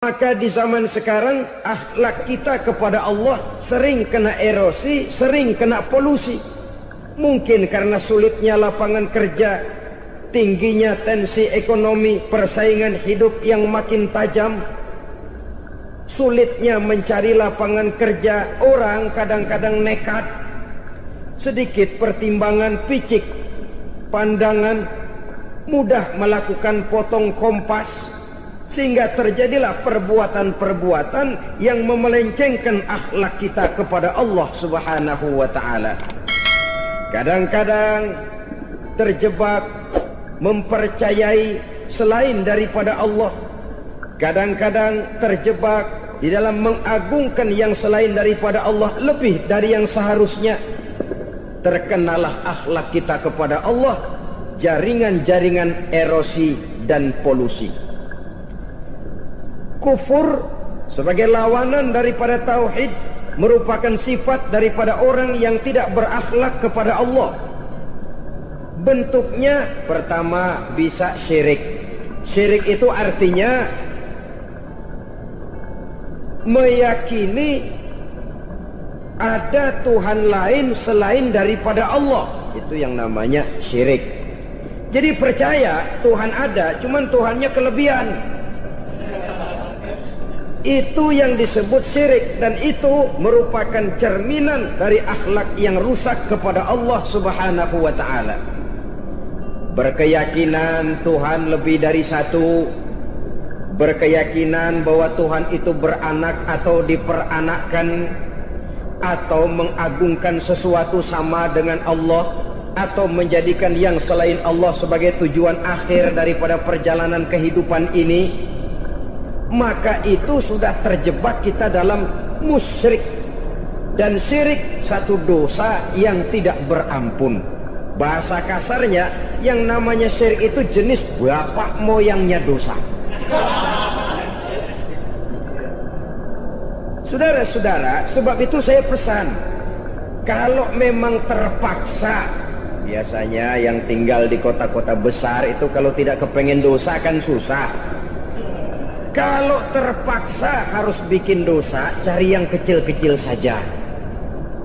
Maka di zaman sekarang akhlak kita kepada Allah sering kena erosi, sering kena polusi. Mungkin karena sulitnya lapangan kerja, tingginya tensi ekonomi, persaingan hidup yang makin tajam, sulitnya mencari lapangan kerja, orang kadang-kadang nekat. Sedikit pertimbangan picik, pandangan, mudah melakukan potong kompas, sehingga terjadilah perbuatan-perbuatan yang memelencengkan akhlak kita kepada Allah Subhanahu wa ta'ala. Kadang-kadang terjebak mempercayai selain daripada Allah. Kadang-kadang terjebak di dalam mengagungkan yang selain daripada Allah lebih dari yang seharusnya. Terkenalah akhlak kita kepada Allah jaringan-jaringan erosi dan polusi. Kufur sebagai lawanan daripada tauhid merupakan sifat daripada orang yang tidak berakhlak kepada Allah. Bentuknya pertama bisa syirik. Syirik itu artinya meyakini ada Tuhan lain selain daripada Allah. Itu yang namanya syirik. Jadi percaya Tuhan ada, cuman Tuhannya kelebihan. Itu yang disebut syirik, dan itu merupakan cerminan dari akhlak yang rusak kepada Allah Subhanahu wa ta'ala. Berkeyakinan Tuhan lebih dari satu, berkeyakinan bahwa Tuhan itu beranak atau diperanakkan, atau mengagungkan sesuatu sama dengan Allah, atau menjadikan yang selain Allah sebagai tujuan akhir daripada perjalanan kehidupan ini, maka itu sudah terjebak kita dalam musyrik. Dan syirik satu dosa yang tidak berampun. Bahasa kasarnya, yang namanya syirik itu jenis bapak moyangnya dosa. Saudara-saudara, sebab itu saya pesan, kalau memang terpaksa, biasanya yang tinggal di kota-kota besar itu kalau tidak kepengen dosa kan susah. Kalau terpaksa harus bikin dosa, cari yang kecil-kecil saja,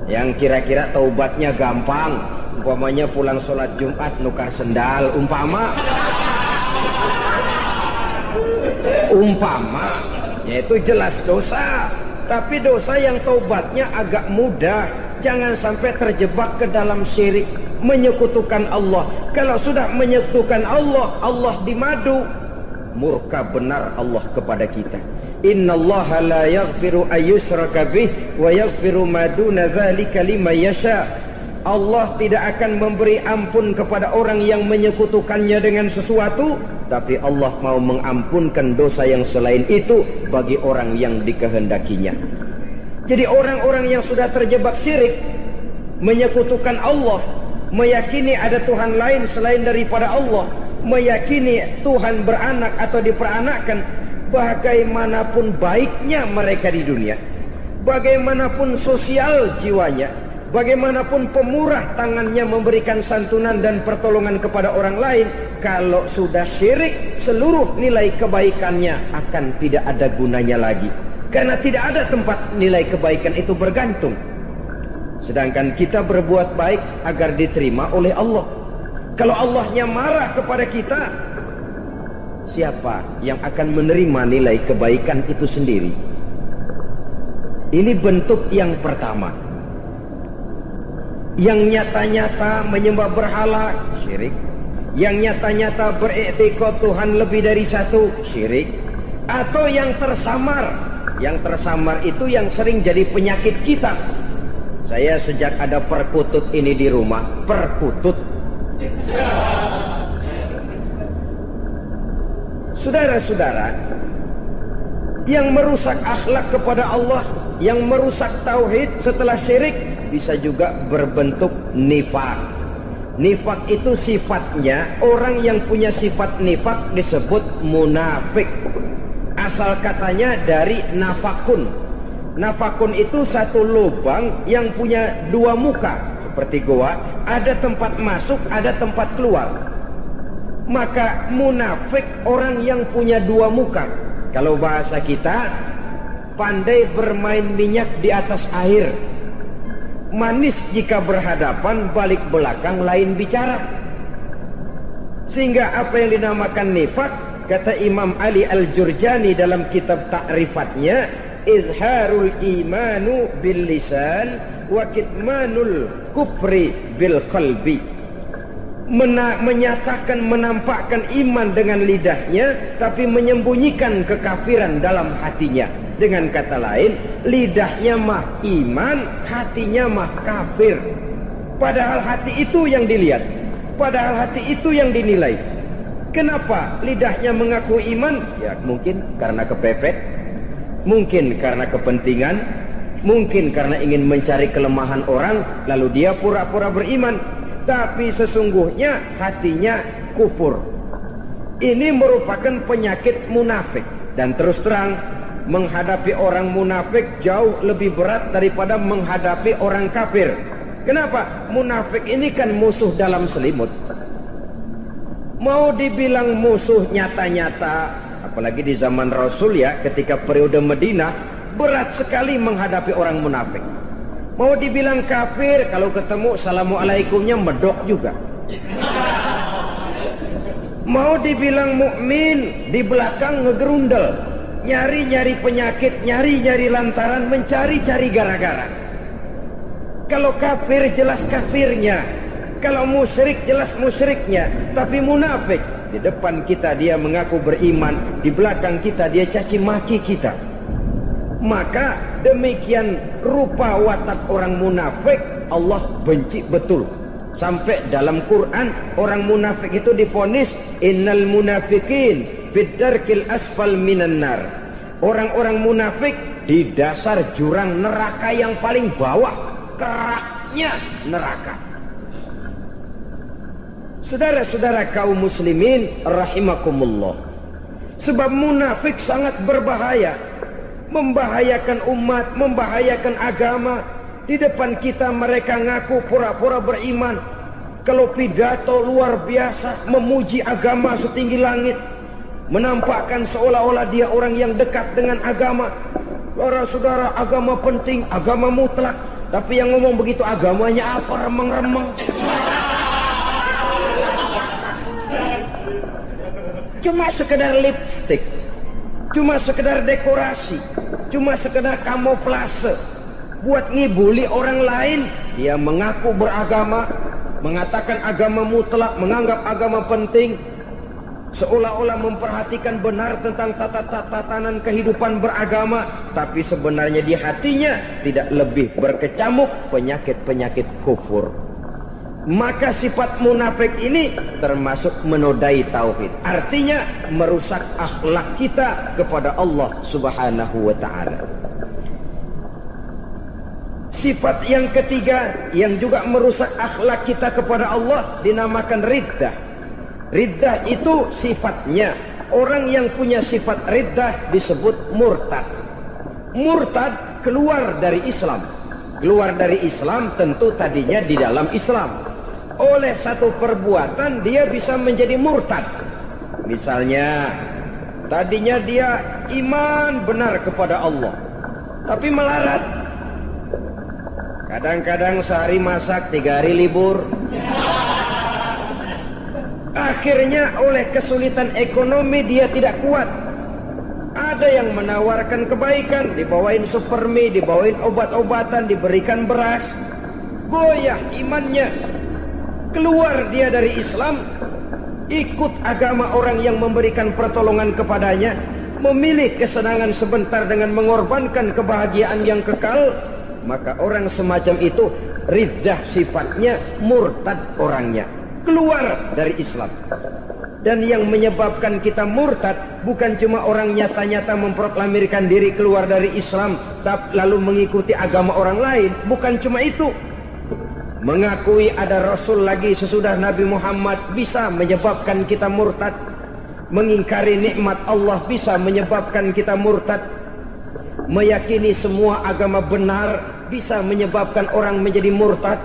yang kira-kira taubatnya gampang. Umpamanya pulang sholat Jumat nukar sendal, umpama yaitu jelas dosa. Tapi dosa yang taubatnya agak mudah. Jangan sampai terjebak ke dalam syirik, menyekutukan Allah. Kalau sudah menyekutukan Allah, Allah dimadu, murka benar Allah kepada kita. Innallaha la yaghfiru ayyushraka bih wa yaghfiru ma duna dzalika liman yasha. Allah tidak akan memberi ampun kepada orang yang menyekutukannya dengan sesuatu, tapi Allah mau mengampunkan dosa yang selain itu bagi orang yang dikehendakinya. Jadi orang-orang yang sudah terjebak syirik, menyekutukan Allah, meyakini ada Tuhan lain selain daripada Allah, meyakini Tuhan beranak atau diperanakkan, bagaimanapun baiknya mereka di dunia, bagaimanapun sosial jiwanya, bagaimanapun pemurah tangannya memberikan santunan dan pertolongan kepada orang lain, kalau sudah syirik, seluruh nilai kebaikannya akan tidak ada gunanya lagi. Karena tidak ada tempat nilai kebaikan itu bergantung. Sedangkan kita berbuat baik agar diterima oleh Allah. Kalau Allahnya marah kepada kita, siapa yang akan menerima nilai kebaikan itu sendiri? Ini bentuk yang pertama. Yang nyata-nyata menyembah berhala, syirik. Yang nyata-nyata beriktikad Tuhan lebih dari satu, syirik. Atau yang tersamar. Yang tersamar itu yang sering jadi penyakit kita. Saya sejak ada perkutut ini di rumah, perkutut. Saudara-saudara, yang merusak akhlak kepada Allah, yang merusak tauhid setelah syirik, bisa juga berbentuk nifak. Nifak itu sifatnya, orang yang punya sifat nifak disebut munafik. Asal katanya dari nafakun. Nafakun itu satu lubang yang punya dua muka, seperti goa, ada tempat masuk, ada tempat keluar. Maka munafik orang yang punya dua muka. Kalau bahasa kita, pandai bermain minyak di atas air. Manis jika berhadapan, balik belakang lain bicara. Sehingga apa yang dinamakan nifak, kata Imam Ali Al-Jurjani dalam kitab ta'rifatnya, izharul imanu bil lisan wa kitmanul kufri bil qalbi. Menyatakan, menampakkan iman dengan lidahnya, tapi menyembunyikan kekafiran dalam hatinya. Dengan kata lain, lidahnya mah iman, hatinya mah kafir. Padahal hati itu yang dilihat, padahal hati itu yang dinilai. Kenapa lidahnya mengaku iman? Ya mungkin karena kepepet, mungkin karena kepentingan, mungkin karena ingin mencari kelemahan orang, lalu dia pura-pura beriman. Tapi sesungguhnya hatinya kufur. Ini merupakan penyakit munafik. Dan terus terang, menghadapi orang munafik jauh lebih berat daripada menghadapi orang kafir. Kenapa? Munafik ini kan musuh dalam selimut. Mau dibilang musuh nyata-nyata, apalagi di zaman Rasul ya, ketika periode Madinah, berat sekali menghadapi orang munafik. Mau dibilang kafir, kalau ketemu assalamualaikumnya medok juga. Mau dibilang mukmin, di belakang ngegerundel, nyari-nyari penyakit, nyari-nyari lantaran, mencari-cari gara-gara. Kalau kafir jelas kafirnya, kalau musyrik jelas musyriknya. Tapi munafik, di depan kita dia mengaku beriman, di belakang kita dia caci maki kita. Maka demikian rupa watak orang munafik Allah benci betul. Sampai dalam Quran orang munafik itu divonis innal munafiqin fid darkil asfal minan nar. Orang-orang munafik di dasar jurang neraka yang paling bawah, keraknya neraka. Saudara-saudara kaum muslimin rahimakumullah. Sebab munafik sangat berbahaya. Membahayakan umat, membahayakan agama. Di depan kita mereka ngaku pura-pura beriman. Kalau pidato luar biasa, memuji agama setinggi langit, menampakkan seolah-olah dia orang yang dekat dengan agama. Saudara-saudara, agama penting, agama mutlak. Tapi yang ngomong begitu agamanya apa? Remeng-remeng. Cuma sekedar lipstick, cuma sekedar dekorasi, cuma sekedar kamuflase buat ngibuli orang lain. Dia mengaku beragama, mengatakan agama mutlak, menganggap agama penting, seolah-olah memperhatikan benar tentang tatanan kehidupan beragama, tapi sebenarnya di hatinya tidak lebih berkecamuk penyakit-penyakit kufur. Maka sifat munafik ini termasuk menodai tauhid. Artinya merusak akhlak kita kepada Allah Subhanahu wa ta'ala. Sifat yang ketiga yang juga merusak akhlak kita kepada Allah dinamakan riddah. Riddah itu sifatnya, orang yang punya sifat riddah disebut murtad. Murtad keluar dari Islam. Keluar dari Islam tentu tadinya di dalam Islam. Oleh satu perbuatan dia bisa menjadi murtad. Misalnya tadinya dia iman benar kepada Allah, tapi melarat. Kadang-kadang sehari masak, 3 hari libur. Akhirnya oleh kesulitan ekonomi dia tidak kuat. Ada yang menawarkan kebaikan, dibawain supermi, dibawain obat-obatan, diberikan beras. Goyah imannya. Keluar dia dari Islam, ikut agama orang yang memberikan pertolongan kepadanya, memilih kesenangan sebentar dengan mengorbankan kebahagiaan yang kekal. Maka orang semacam itu riddah sifatnya, murtad orangnya, keluar dari Islam. Dan yang menyebabkan kita murtad bukan cuma orang nyata-nyata memproklamirkan diri keluar dari Islam lalu mengikuti agama orang lain. Bukan cuma itu. Mengakui ada Rasul lagi sesudah Nabi Muhammad bisa menyebabkan kita murtad. Mengingkari nikmat Allah bisa menyebabkan kita murtad. Meyakini semua agama benar bisa menyebabkan orang menjadi murtad.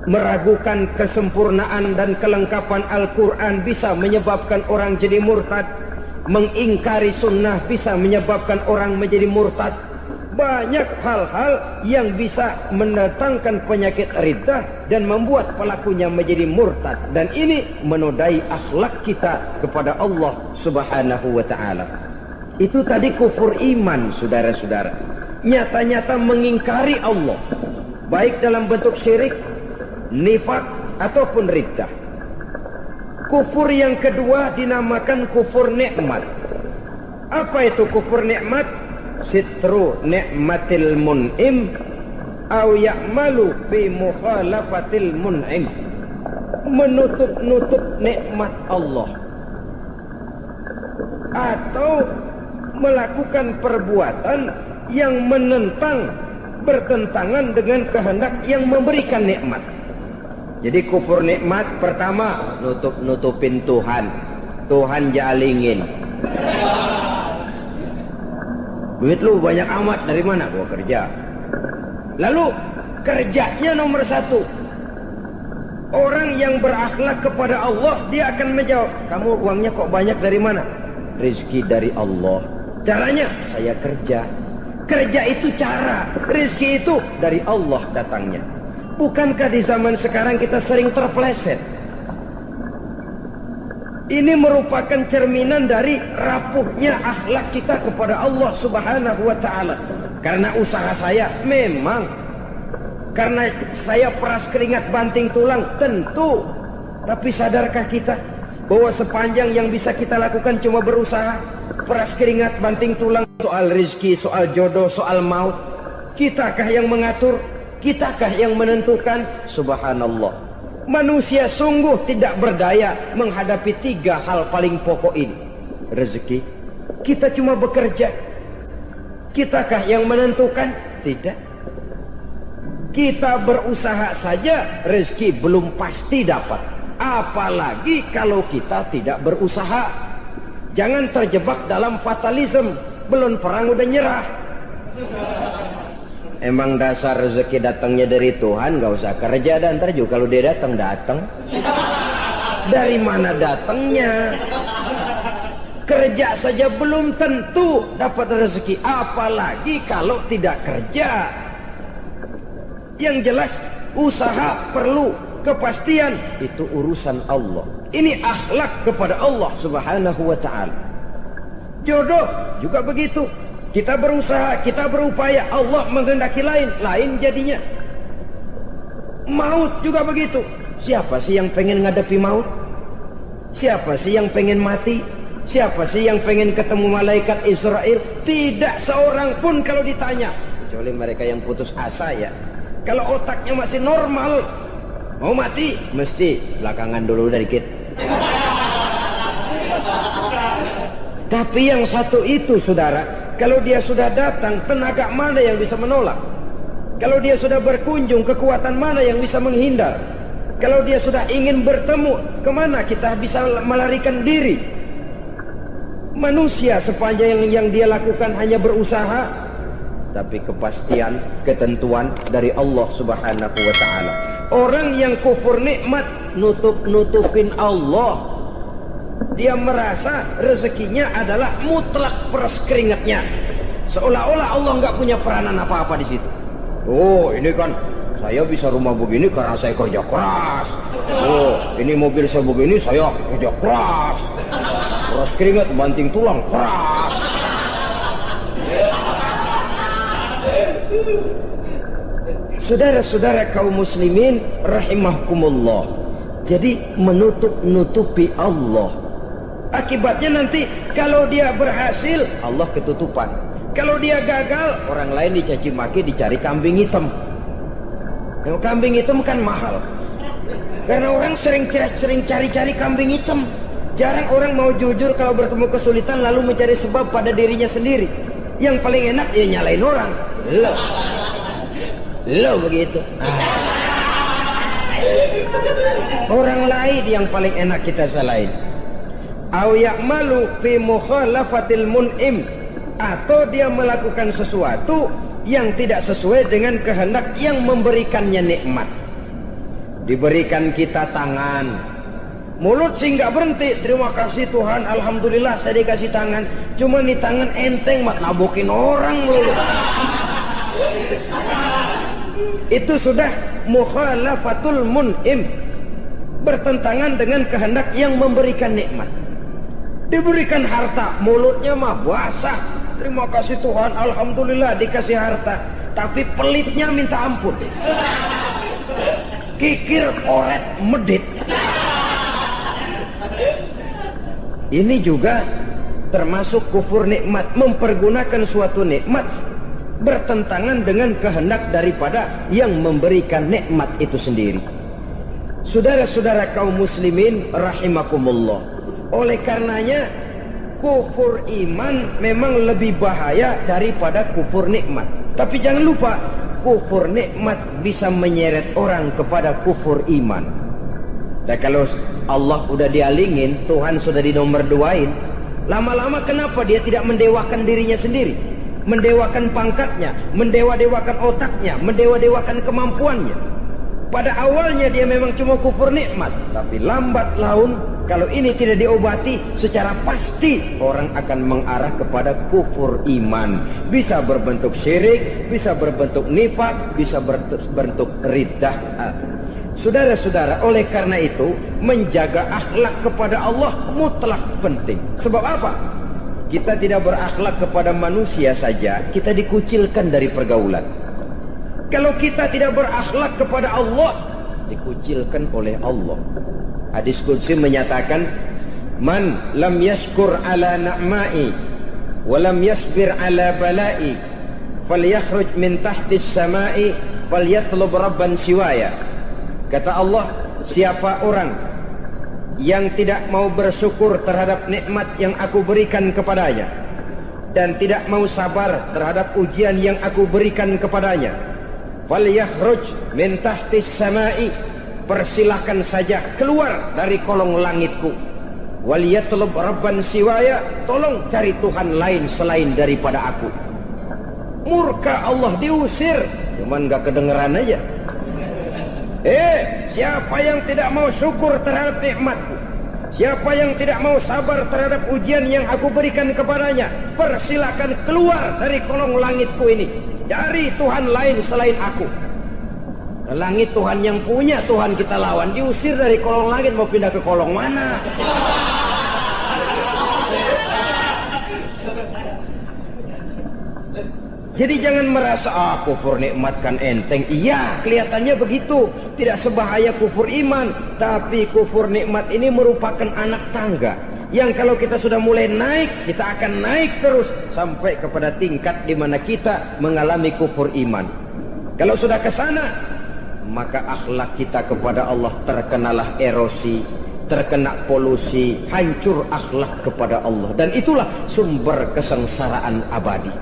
Meragukan kesempurnaan dan kelengkapan Al-Quran bisa menyebabkan orang jadi murtad. Mengingkari sunnah bisa menyebabkan orang menjadi murtad. Banyak hal-hal yang bisa mendatangkan penyakit riddah dan membuat pelakunya menjadi murtad. Dan ini menodai akhlak kita kepada Allah Subhanahu wa ta'ala. Itu tadi kufur iman, saudara-saudara. Nyata-nyata mengingkari Allah, baik dalam bentuk syirik, nifak, ataupun riddah. Kufur yang kedua dinamakan kufur nikmat. Apa itu kufur nikmat? Sitru nikmatil mun'im au ya'malu fi mukhalafatil mun'im. Menutup-nutup nikmat Allah, atau melakukan perbuatan yang menentang, bertentangan dengan kehendak yang memberikan nikmat. Jadi kufur nikmat pertama, nutup-nutupin Tuhan. Tuhan jalingin. Duit lu banyak amat, dari mana? Gua kerja. Lalu kerjanya nomor satu. Orang yang berakhlak kepada Allah, dia akan menjawab, kamu uangnya kok banyak, dari mana? Rizki dari Allah. Caranya, saya kerja. Kerja itu cara, rizki itu dari Allah datangnya. Bukankah di zaman sekarang kita sering terpeleset? Ini merupakan cerminan dari rapuhnya akhlak kita kepada Allah Subhanahu wa ta'ala. Karena usaha saya memang, karena saya peras keringat banting tulang, tentu. Tapi sadarkah kita bahwa sepanjang yang bisa kita lakukan cuma berusaha, peras keringat banting tulang? Soal rizki, soal jodoh, soal maut, kitakah yang mengatur? Kitakah yang menentukan? Subhanallah. Manusia sungguh tidak berdaya menghadapi tiga hal paling pokok ini. Rezeki, kita cuma bekerja. Kitakah yang menentukan? Tidak. Kita berusaha saja, rezeki belum pasti dapat. Apalagi kalau kita tidak berusaha. Jangan terjebak dalam fatalisme. Belum perang udah nyerah. Emang dasar rezeki datangnya dari Tuhan, gak usah kerja, dan ntar juga kalau dia datang. Dari mana datangnya? Kerja saja belum tentu dapat rezeki, apalagi kalau tidak kerja. Yang jelas usaha perlu kepastian, itu urusan Allah. Ini akhlak kepada Allah Subhanahu wa ta'ala. Jodoh juga begitu. Kita berusaha, kita berupaya, Allah menghendaki lain jadinya. Maut juga begitu. Siapa sih yang pengen ngadepi maut? Siapa sih yang pengen mati? Siapa sih yang pengen ketemu malaikat Israel? Tidak seorang pun kalau ditanya. Kecuali mereka yang putus asa ya. Kalau otaknya masih normal, mau mati, mesti belakangan dulu dikit. Tapi yang satu itu, saudara, kalau dia sudah datang, tenaga mana yang bisa menolak? Kalau dia sudah berkunjung, kekuatan mana yang bisa menghindar? Kalau dia sudah ingin bertemu, kemana kita bisa melarikan diri? Manusia sepanjang yang dia lakukan hanya berusaha, tapi kepastian, ketentuan dari Allah Subhanahu wa ta'ala. Orang yang kufur nikmat, nutupin Allah. Dia merasa rezekinya adalah mutlak peras keringatnya. Seolah-olah Allah nggak punya peranan apa-apa di situ. Oh, ini kan saya bisa rumah begini karena saya kerja keras. Oh, ini mobil saya begini, saya kerja keras. Peras keringat, banting tulang, keras. Saudara-saudara kaum muslimin rahimahkumullah. Jadi menutup-nutupi Allah. Akibatnya nanti kalau dia berhasil, Allah ketutupan. Kalau dia gagal, orang lain dicaci maki, dicari kambing hitam. Yang kambing hitam kan mahal. Karena orang sering cari-cari kambing hitam. Jarang orang mau jujur kalau bertemu kesulitan lalu mencari sebab pada dirinya sendiri. Yang paling enak ya nyalain orang. Lo begitu. Orang lain yang paling enak kita salahin. Au ya'malu fi mukhalafatil mun'im, atau dia melakukan sesuatu yang tidak sesuai dengan kehendak yang memberikannya nikmat. Diberikan kita tangan, Mulut sih nggak berhenti. Terima kasih Tuhan, alhamdulillah saya dikasih tangan. Cuma nih tangan enteng mat nabokin orang mulu. Itu sudah mukhalafatul mun'im, bertentangan dengan kehendak yang memberikan nikmat. Diberikan harta, mulutnya mah basah. Terima kasih Tuhan, alhamdulillah dikasih harta. Tapi pelitnya minta ampun. Kikir, oret, medit. Ini juga termasuk kufur nikmat, mempergunakan suatu nikmat bertentangan dengan kehendak daripada yang memberikan nikmat itu sendiri. Saudara-saudara kaum muslimin rahimakumullah, oleh karenanya kufur iman memang lebih bahaya daripada kufur nikmat. Tapi jangan lupa, kufur nikmat bisa menyeret orang kepada kufur iman. Dan kalau Allah udah dialingin, Tuhan sudah dinomor duain, lama-lama kenapa dia tidak mendewakan dirinya sendiri, mendewakan pangkatnya, mendewa-dewakan otaknya, mendewa-dewakan kemampuannya? Pada awalnya dia memang cuma kufur nikmat, tapi lambat laun kalau ini tidak diobati, secara pasti orang akan mengarah kepada kufur iman. Bisa berbentuk syirik, bisa berbentuk nifak, bisa berbentuk riddah. Saudara-saudara, oleh karena itu menjaga akhlak kepada Allah mutlak penting. Sebab apa? Kita tidak berakhlak kepada manusia saja, kita dikucilkan dari pergaulan. Kalau kita tidak berakhlak kepada Allah, dikucilkan oleh Allah. Hadis qudsi menyatakan, man lam yashkur ala na'ma'i wa lam yasbir ala bala'i falyakhruj min tahtis sama'i falyatlub rabban siwaya. Kata Allah, siapa orang yang tidak mau bersyukur terhadap nikmat yang aku berikan kepadanya dan tidak mau sabar terhadap ujian yang aku berikan kepadanya, falyakhruj min tahtis sama'i, persilahkan saja keluar dari kolong langitku, waliyatlub rabban siwaya, tolong cari Tuhan lain selain daripada aku. Murka Allah, diusir, cuman gak kedengeran aja. Siapa yang tidak mau syukur terhadap nikmatku, siapa yang tidak mau sabar terhadap ujian yang aku berikan kepadanya, persilahkan keluar dari kolong langitku ini, cari Tuhan lain selain aku. Langit Tuhan yang punya, Tuhan kita lawan, diusir dari kolong langit, mau pindah ke kolong mana? Jadi jangan merasa kufur nikmat kan enteng. Iya, kelihatannya begitu, tidak sebahaya kufur iman. Tapi kufur nikmat ini merupakan anak tangga yang kalau kita sudah mulai naik, kita akan naik terus sampai kepada tingkat di mana kita mengalami kufur iman. Kalau sudah ke sana, maka akhlak kita kepada Allah terkenalah erosi, terkena polusi, hancur akhlak kepada Allah. Dan itulah sumber kesengsaraan abadi.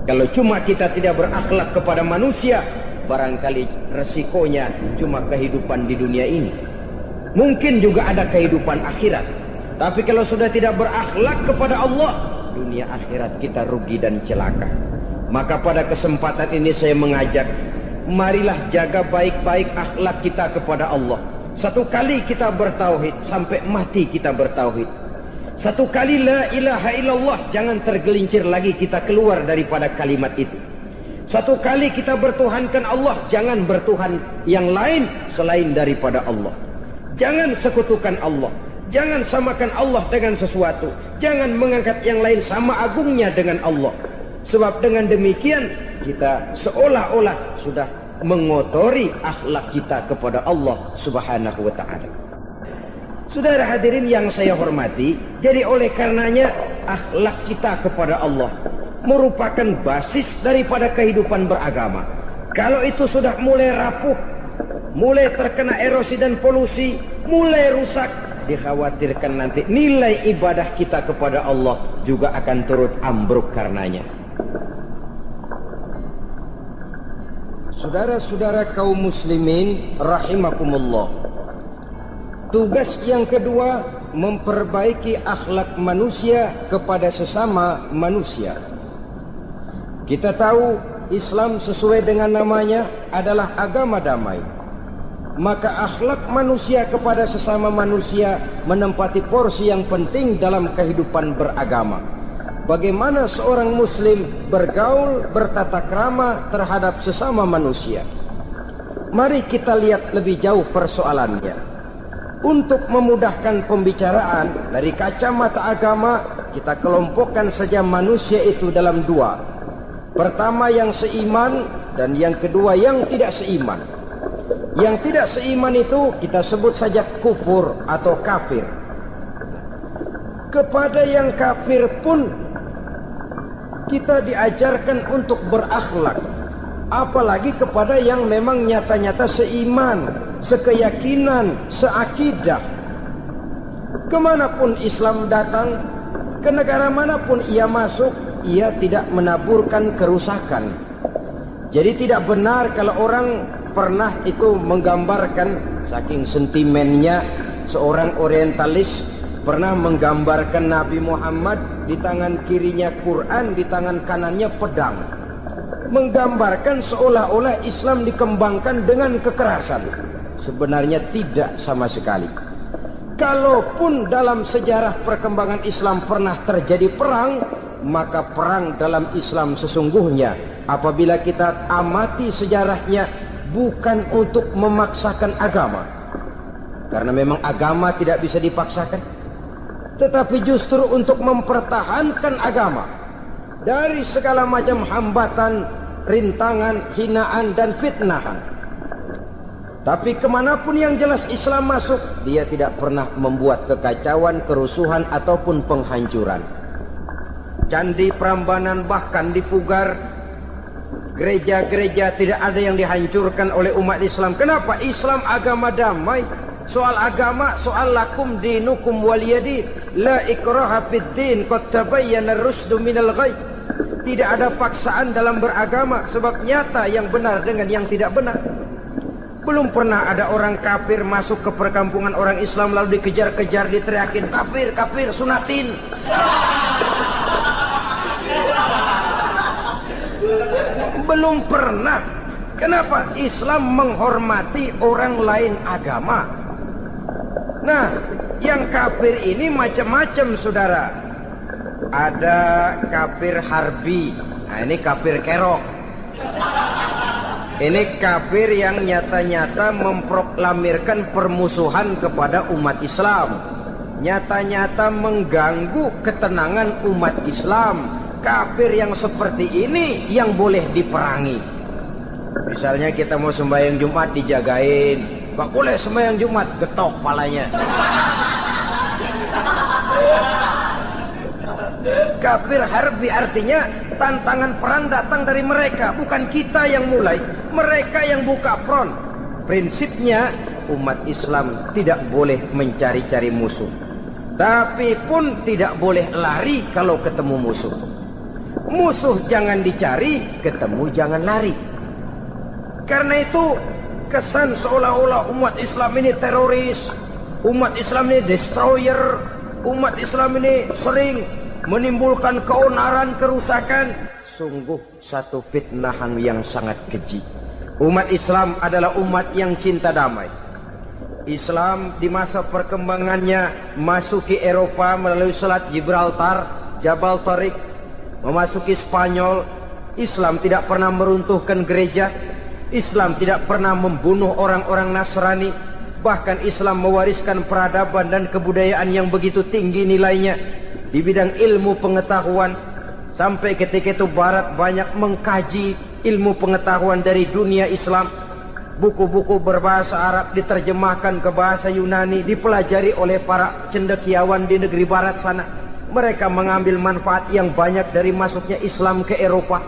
Kalau cuma kita tidak berakhlak kepada manusia, barangkali resikonya cuma kehidupan di dunia ini. Mungkin juga ada kehidupan akhirat. Tapi kalau sudah tidak berakhlak kepada Allah, dunia akhirat kita rugi dan celaka. Maka pada kesempatan ini saya mengajak, marilah jaga baik-baik akhlak kita kepada Allah. Satu kali kita bertauhid, sampai mati kita bertauhid. Satu kali la ilaha illallah, jangan tergelincir lagi kita keluar daripada kalimat itu. Satu kali kita bertuhankan Allah, jangan bertuhan yang lain selain daripada Allah. Jangan sekutukan Allah, jangan samakan Allah dengan sesuatu, jangan mengangkat yang lain sama agungnya dengan Allah. Sebab dengan demikian kita seolah-olah sudah mengotori akhlak kita kepada Allah Subhanahu wa ta'ala. Saudara hadirin yang saya hormati, jadi oleh karenanya akhlak kita kepada Allah merupakan basis daripada kehidupan beragama. Kalau itu sudah mulai rapuh, mulai terkena erosi dan polusi, mulai rusak, dikhawatirkan nanti nilai ibadah kita kepada Allah juga akan turut ambruk karenanya. Saudara-saudara kaum muslimin rahimakumullah, tugas yang kedua, memperbaiki akhlak manusia kepada sesama manusia. Kita tahu Islam sesuai dengan namanya adalah agama damai. maka akhlak manusia kepada sesama manusia menempati porsi yang penting dalam kehidupan beragama. Bagaimana seorang muslim bergaul, bertata krama terhadap sesama manusia. Mari kita lihat lebih jauh persoalannya. Untuk memudahkan pembicaraan dari kacamata agama, kita kelompokkan saja manusia itu dalam dua. Pertama yang seiman dan yang kedua yang tidak seiman. Yang tidak seiman itu kita sebut saja kufur atau kafir. Kepada yang kafir pun kita diajarkan untuk berakhlak, apalagi kepada yang memang nyata-nyata seiman, sekeyakinan, seakidah. Kemanapun Islam datang, ke negara manapun ia masuk, ia tidak menaburkan kerusakan. Jadi tidak benar kalau orang pernah itu menggambarkan, saking sentimennya seorang orientalis pernah menggambarkan Nabi Muhammad di tangan kirinya Quran, di tangan kanannya pedang. Menggambarkan seolah-olah Islam dikembangkan dengan kekerasan. Sebenarnya tidak sama sekali. Kalaupun dalam sejarah perkembangan Islam pernah terjadi perang, maka perang dalam Islam sesungguhnya, apabila kita amati sejarahnya, bukan untuk memaksakan agama. Karena memang agama tidak bisa dipaksakan. Tetapi justru untuk mempertahankan agama dari segala macam hambatan, rintangan, hinaan, dan fitnahan. Tapi kemanapun yang jelas Islam masuk, dia tidak pernah membuat kekacauan, kerusuhan, ataupun penghancuran. Candi Prambanan bahkan dipugar, gereja-gereja tidak ada yang dihancurkan oleh umat Islam. Kenapa? Islam agama damai. Soal agama, soal lakum dinukum waliyadin, la ikraha fid din, qad tabayyana ar-rusydu minal ghayy. Tidak ada paksaan dalam beragama, sebab nyata yang benar dengan yang tidak benar. Belum pernah ada orang kafir masuk ke perkampungan orang Islam lalu dikejar-kejar, diteriakin kafir, kafir, sunatin. Belum pernah. Kenapa? Islam menghormati orang lain agama. Nah, yang kafir ini macam-macam, saudara. Ada kafir harbi. Nah, ini kafir kerok. Ini kafir yang nyata-nyata memproklamirkan permusuhan kepada umat Islam. Nyata-nyata mengganggu ketenangan umat Islam. Kafir yang seperti ini yang boleh diperangi. Misalnya kita mau sembahyang Jumat dijagain. Gak boleh sembahyang Jumat, getok palanya. Kafir harbi artinya tantangan perang datang dari mereka, bukan kita yang mulai. Mereka yang buka front. Prinsipnya umat Islam tidak boleh mencari-cari musuh, tapi pun tidak boleh lari kalau ketemu musuh. Musuh jangan dicari, ketemu jangan lari. Karena itu kesan seolah-olah umat Islam ini teroris, umat Islam ini destroyer, umat Islam ini sering menimbulkan keonaran, kerusakan. Sungguh satu fitnahan yang sangat keji. Umat Islam adalah umat yang cinta damai. Islam di masa perkembangannya masuki Eropa melalui Selat Gibraltar, Jabal Tariq, memasuki Spanyol. Islam tidak pernah meruntuhkan gereja. Islam tidak pernah membunuh orang-orang Nasrani. Bahkan Islam mewariskan peradaban dan kebudayaan yang begitu tinggi nilainya di bidang ilmu pengetahuan. Sampai ketika itu Barat banyak mengkaji ilmu pengetahuan dari dunia Islam. Buku-buku berbahasa Arab diterjemahkan ke bahasa Yunani, dipelajari oleh para cendekiawan di negeri Barat sana. Mereka mengambil manfaat yang banyak dari masuknya Islam ke Eropa.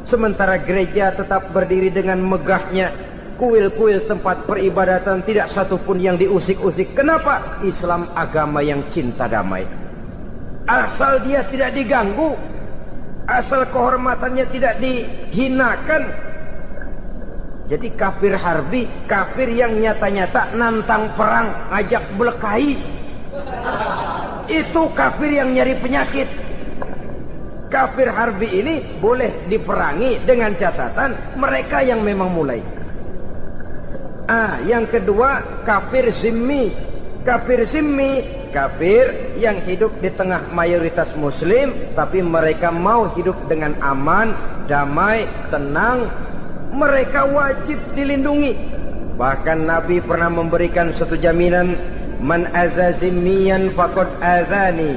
Sementara gereja tetap berdiri dengan megahnya. Kuil-kuil tempat peribadatan tidak satupun yang diusik-usik. Kenapa? Islam agama yang cinta damai. Asal dia tidak diganggu, asal kehormatannya tidak dihinakan. Jadi kafir harbi, kafir yang nyata-nyata nantang perang, ngajak berkelahi. Itu kafir yang nyari penyakit. Kafir harbi ini boleh diperangi dengan catatan mereka yang memang mulai. Yang kedua kafir zimmi. Kafir zimmi, kafir yang hidup di tengah mayoritas muslim, tapi mereka mau hidup dengan aman, damai, tenang. Mereka wajib dilindungi. Bahkan Nabi pernah memberikan satu jaminan, man aza zimmiyan faqad azani.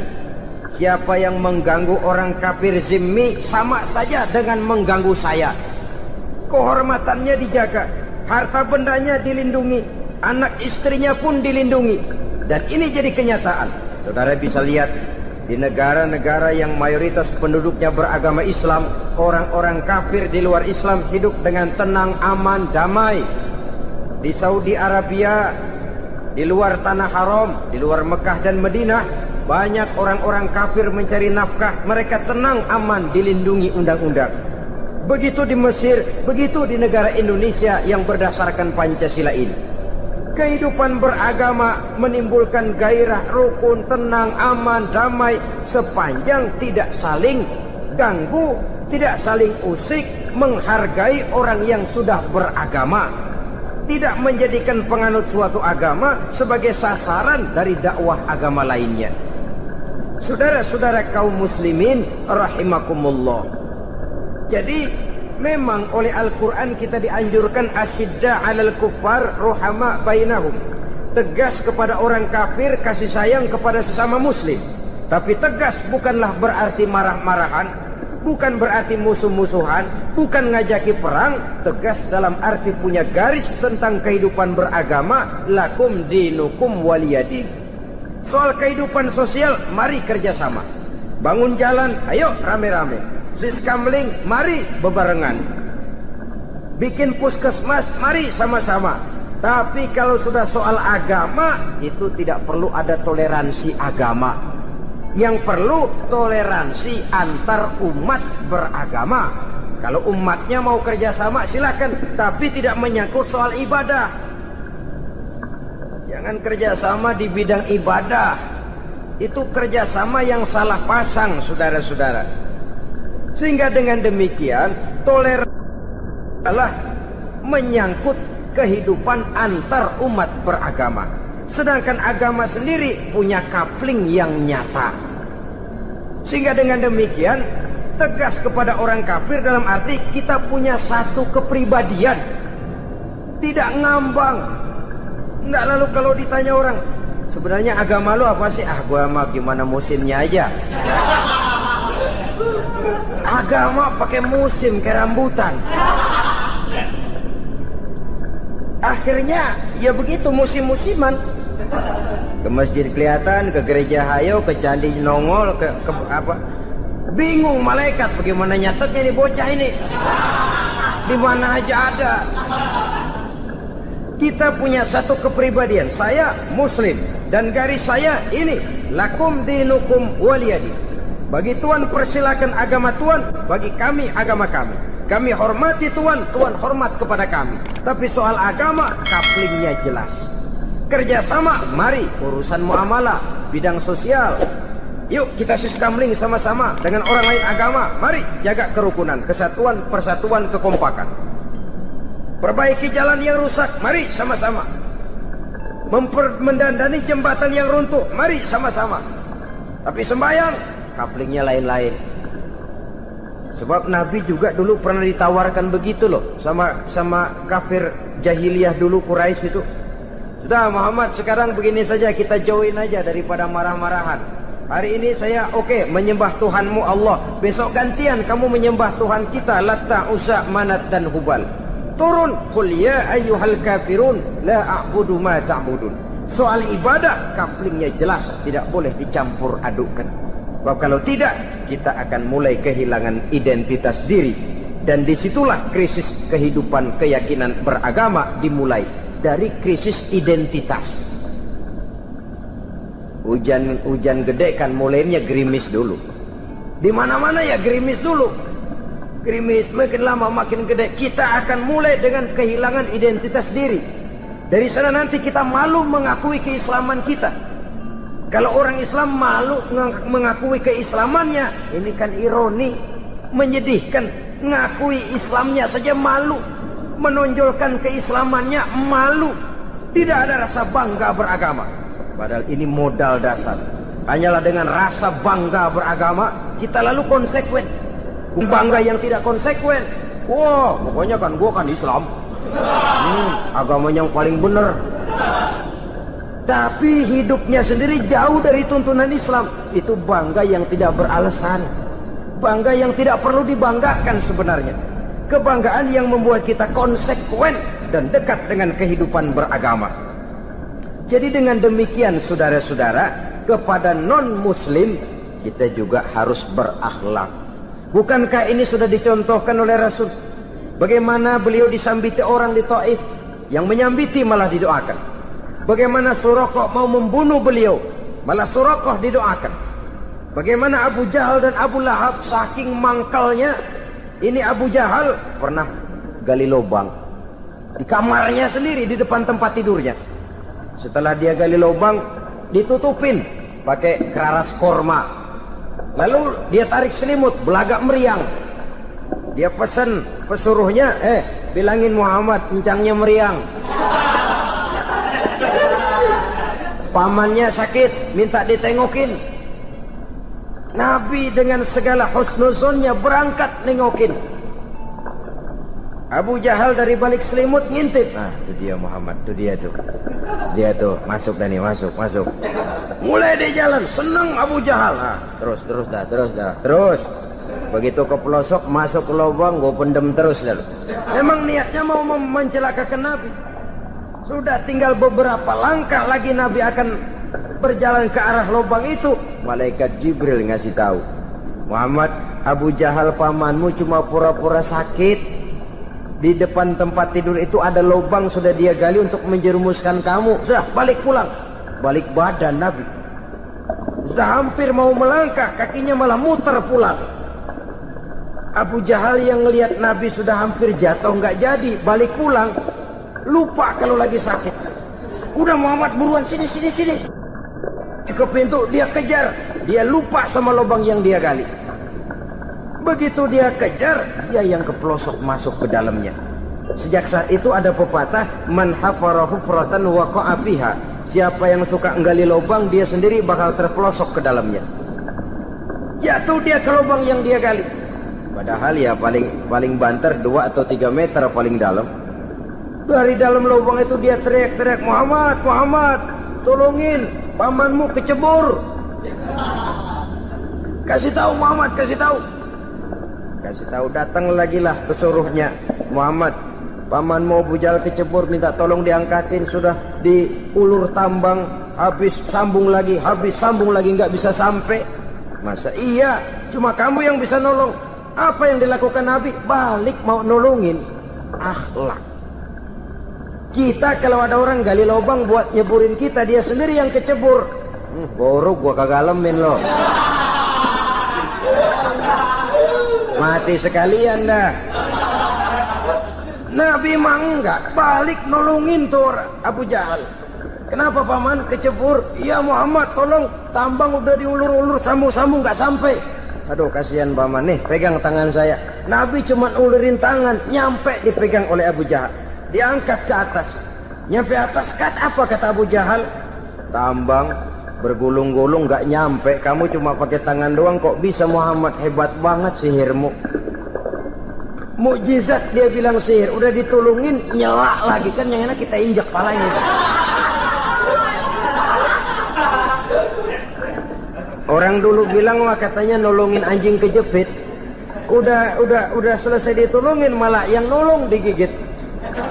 Siapa yang mengganggu orang kafir zimmi sama saja dengan mengganggu saya. Kehormatannya dijaga, harta bendanya dilindungi, anak istrinya pun dilindungi. Dan ini jadi kenyataan. Saudara bisa lihat di negara-negara yang mayoritas penduduknya beragama Islam, orang-orang kafir di luar Islam hidup dengan tenang, aman, damai. Di Saudi Arabia, di luar tanah haram, di luar Mekah dan Madinah, banyak orang-orang kafir mencari nafkah. Mereka tenang, aman, dilindungi undang-undang. Begitu di Mesir, begitu di negara Indonesia yang berdasarkan Pancasila ini. Kehidupan beragama menimbulkan gairah, rukun, tenang, aman, damai, sepanjang tidak saling ganggu, tidak saling usik, menghargai orang yang sudah beragama, tidak menjadikan penganut suatu agama sebagai sasaran dari dakwah agama lainnya. Saudara-saudara kaum muslimin rahimakumullah. Jadi memang oleh Al-Quran kita dianjurkan asyidda 'alal kuffar ruhama bainahum. Tegas kepada orang kafir, kasih sayang kepada sesama muslim. Tapi tegas bukanlah berarti marah-marahan, bukan berarti musuh-musuhan, bukan ngajaki perang. Tegas dalam arti punya garis tentang kehidupan beragama, lakum dinukum waliyadin. Soal kehidupan sosial, mari kerjasama. Bangun jalan, ayo rame-rame. Siskamling, mari bebarengan. Bikin puskesmas, mari sama-sama. Tapi kalau sudah soal agama, itu tidak perlu ada toleransi agama. Yang perlu toleransi antar umat beragama. Kalau umatnya mau kerjasama silakan, tapi tidak menyangkut soal ibadah. Jangan kerjasama di bidang ibadah. Itu kerjasama yang salah pasang, saudara-saudara. Sehingga dengan demikian toleransi adalah menyangkut kehidupan antar umat beragama. Sedangkan agama sendiri punya kapling yang nyata. Sehingga dengan demikian tegas kepada orang kafir dalam arti kita punya satu kepribadian. Tidak ngambang. Enggak, lalu kalau ditanya orang, sebenarnya agama lu apa sih? Gua mah gimana musimnya aja. Agama pakai musim kayak rambutan. Akhirnya ya begitu, musim-musiman. Ke masjid kelihatan, ke gereja hayo, ke candi nongol, ke apa? Bingung malaikat bagaimana nyatetnya nih bocah ini. Di mana aja ada. Kita punya satu kepribadian. Saya muslim dan garis saya ini, lakum dinukum waliyadin. Bagi Tuhan persilakan agama Tuhan, bagi kami agama kami. Kami hormati Tuhan, Tuhan hormat kepada kami. Tapi soal agama, kaplingnya jelas. Kerjasama, mari urusan muamalah, bidang sosial. Yuk kita siskamling sama-sama dengan orang lain agama. Mari jaga kerukunan, kesatuan, persatuan, kekompakan. Perbaiki jalan yang rusak, mari sama-sama. Mendandani jembatan yang runtuh, mari sama-sama. Tapi sembahyang, kaplingnya lain-lain. Sebab Nabi juga dulu pernah ditawarkan begitu loh sama kafir jahiliyah dulu, Quraisy itu. Sudah Muhammad, sekarang begini saja, kita join aja daripada marah-marahan. Hari ini saya oke, menyembah Tuhanmu Allah. Besok gantian kamu menyembah Tuhan kita, Latta, Uzza, Manat dan Hubal. Turun, qul ya ayyuhal kafirun la a'budu ma ta'budun. Soal ibadah kaplingnya jelas, tidak boleh dicampur adukkan. Sebab kalau tidak, kita akan mulai kehilangan identitas diri. Dan disitulah krisis kehidupan keyakinan beragama dimulai. Dari krisis identitas. Hujan gede kan mulainya gerimis dulu. Di mana-mana ya gerimis dulu. Gerimis makin lama makin gede. Kita akan mulai dengan kehilangan identitas diri. Dari sana nanti kita malu mengakui keislaman kita. Kalau orang Islam malu mengakui keislamannya, ini kan ironi, menyedihkan. Ngakui Islamnya saja malu. menonjolkan keislamannya, malu, tidak ada rasa bangga beragama. Padahal ini modal dasar. Hanyalah dengan rasa bangga beragama kita lalu konsekuen. Bangga yang tidak konsekuen, wah pokoknya kan gua kan Islam, agamanya yang paling benar, tapi hidupnya sendiri jauh dari tuntunan Islam. Itu bangga yang tidak beralasan, bangga yang tidak perlu dibanggakan sebenarnya. Kebanggaan yang membuat kita konsekuen dan dekat dengan kehidupan beragama. Jadi dengan demikian saudara-saudara, kepada non-muslim kita juga harus berakhlak. Bukankah ini sudah dicontohkan oleh Rasul? Bagaimana beliau disambiti orang di Taif, yang menyambiti malah didoakan. Bagaimana Suraqah mau membunuh beliau, malah Suraqah didoakan. Bagaimana Abu Jahal dan Abu Lahab saking mangkalnya. Ini Abu Jahal pernah gali lubang di kamarnya sendiri, di depan tempat tidurnya. Setelah dia gali lubang, ditutupin pakai keraras korma. Lalu dia tarik selimut, belagak meriang. Dia pesan pesuruhnya, bilangin Muhammad kencangnya meriang. Pamannya sakit, minta ditengokin. Nabi dengan segala husnuzonnya berangkat nengokin. Abu Jahal dari balik selimut ngintip. Nah, itu dia Muhammad, itu dia tuh. Dia tuh, masuk Dani, masuk. Mulai dia jalan, senang Abu Jahal. Nah, terus. Begitu ke pelosok, masuk ke lubang, gue pendem terus lalu. Memang niatnya mau mencelakakan Nabi. Sudah tinggal beberapa langkah lagi Nabi akan berjalan ke arah lubang itu. Malaikat Jibril ngasih tahu, Muhammad, Abu Jahal pamanmu cuma pura-pura sakit. Di depan tempat tidur itu ada lubang sudah dia gali untuk menjerumuskan kamu. Sudah balik pulang. Balik badan Nabi. Sudah hampir mau melangkah, kakinya malah muter pulang. Abu Jahal yang ngelihat Nabi sudah hampir jatuh nggak jadi, balik pulang. Lupa kalau lagi sakit. Udah Muhammad buruan sini. Ke pintu dia kejar, dia lupa sama lubang yang dia gali. Begitu dia kejar, dia yang ke pelosok masuk ke dalamnya. Sejak saat itu ada pepatah, man hafara hufratan waqa'a fiha. Siapa yang suka nggali lubang, dia sendiri bakal terpelosok ke dalamnya. Jatuh dia ke lubang yang dia gali. Padahal ya paling banter 2 atau 3 meter paling dalam. Dari dalam lubang itu dia teriak-teriak, Muhammad, tolongin, pamanmu kecebur. Kasih tahu Muhammad, kasih tahu. Datang lagi lah pesuruhnya. Muhammad, pamanmu Abu Jahal kecebur, minta tolong diangkatin. Sudah diulur tambang, habis sambung lagi, nggak bisa sampai. Masa iya, cuma kamu yang bisa nolong. Apa yang dilakukan Nabi? Balik mau nolongin. Akhlak. Kita kalau ada orang gali lubang buat nyeburin kita, dia sendiri yang kecebur. Borok gua kagak lemin loh. Mati sekalian dah. Nabi mah enggak, balik nolongin tuh orang Abu Jahal. Kenapa paman kecebur? Iya Muhammad, tolong, tambang udah diulur-ulur, sambung-sambung nggak sampai. Aduh kasihan paman, nih pegang tangan saya. Nabi cuma ulurin tangan, nyampe dipegang oleh Abu Jahal. Diangkat ke atas. Nyampe atas, apa kata Abu Jahal? Tambang bergulung-gulung gak nyampe, kamu cuma pakai tangan doang kok bisa Muhammad, hebat banget sihirmu. Mukjizat dia bilang sihir, udah ditolongin nyelak lagi, kan yang enak kita injak palanya. Orang dulu bilang wah katanya nolongin anjing kejepit. Udah selesai ditolongin malah yang nolong digigit.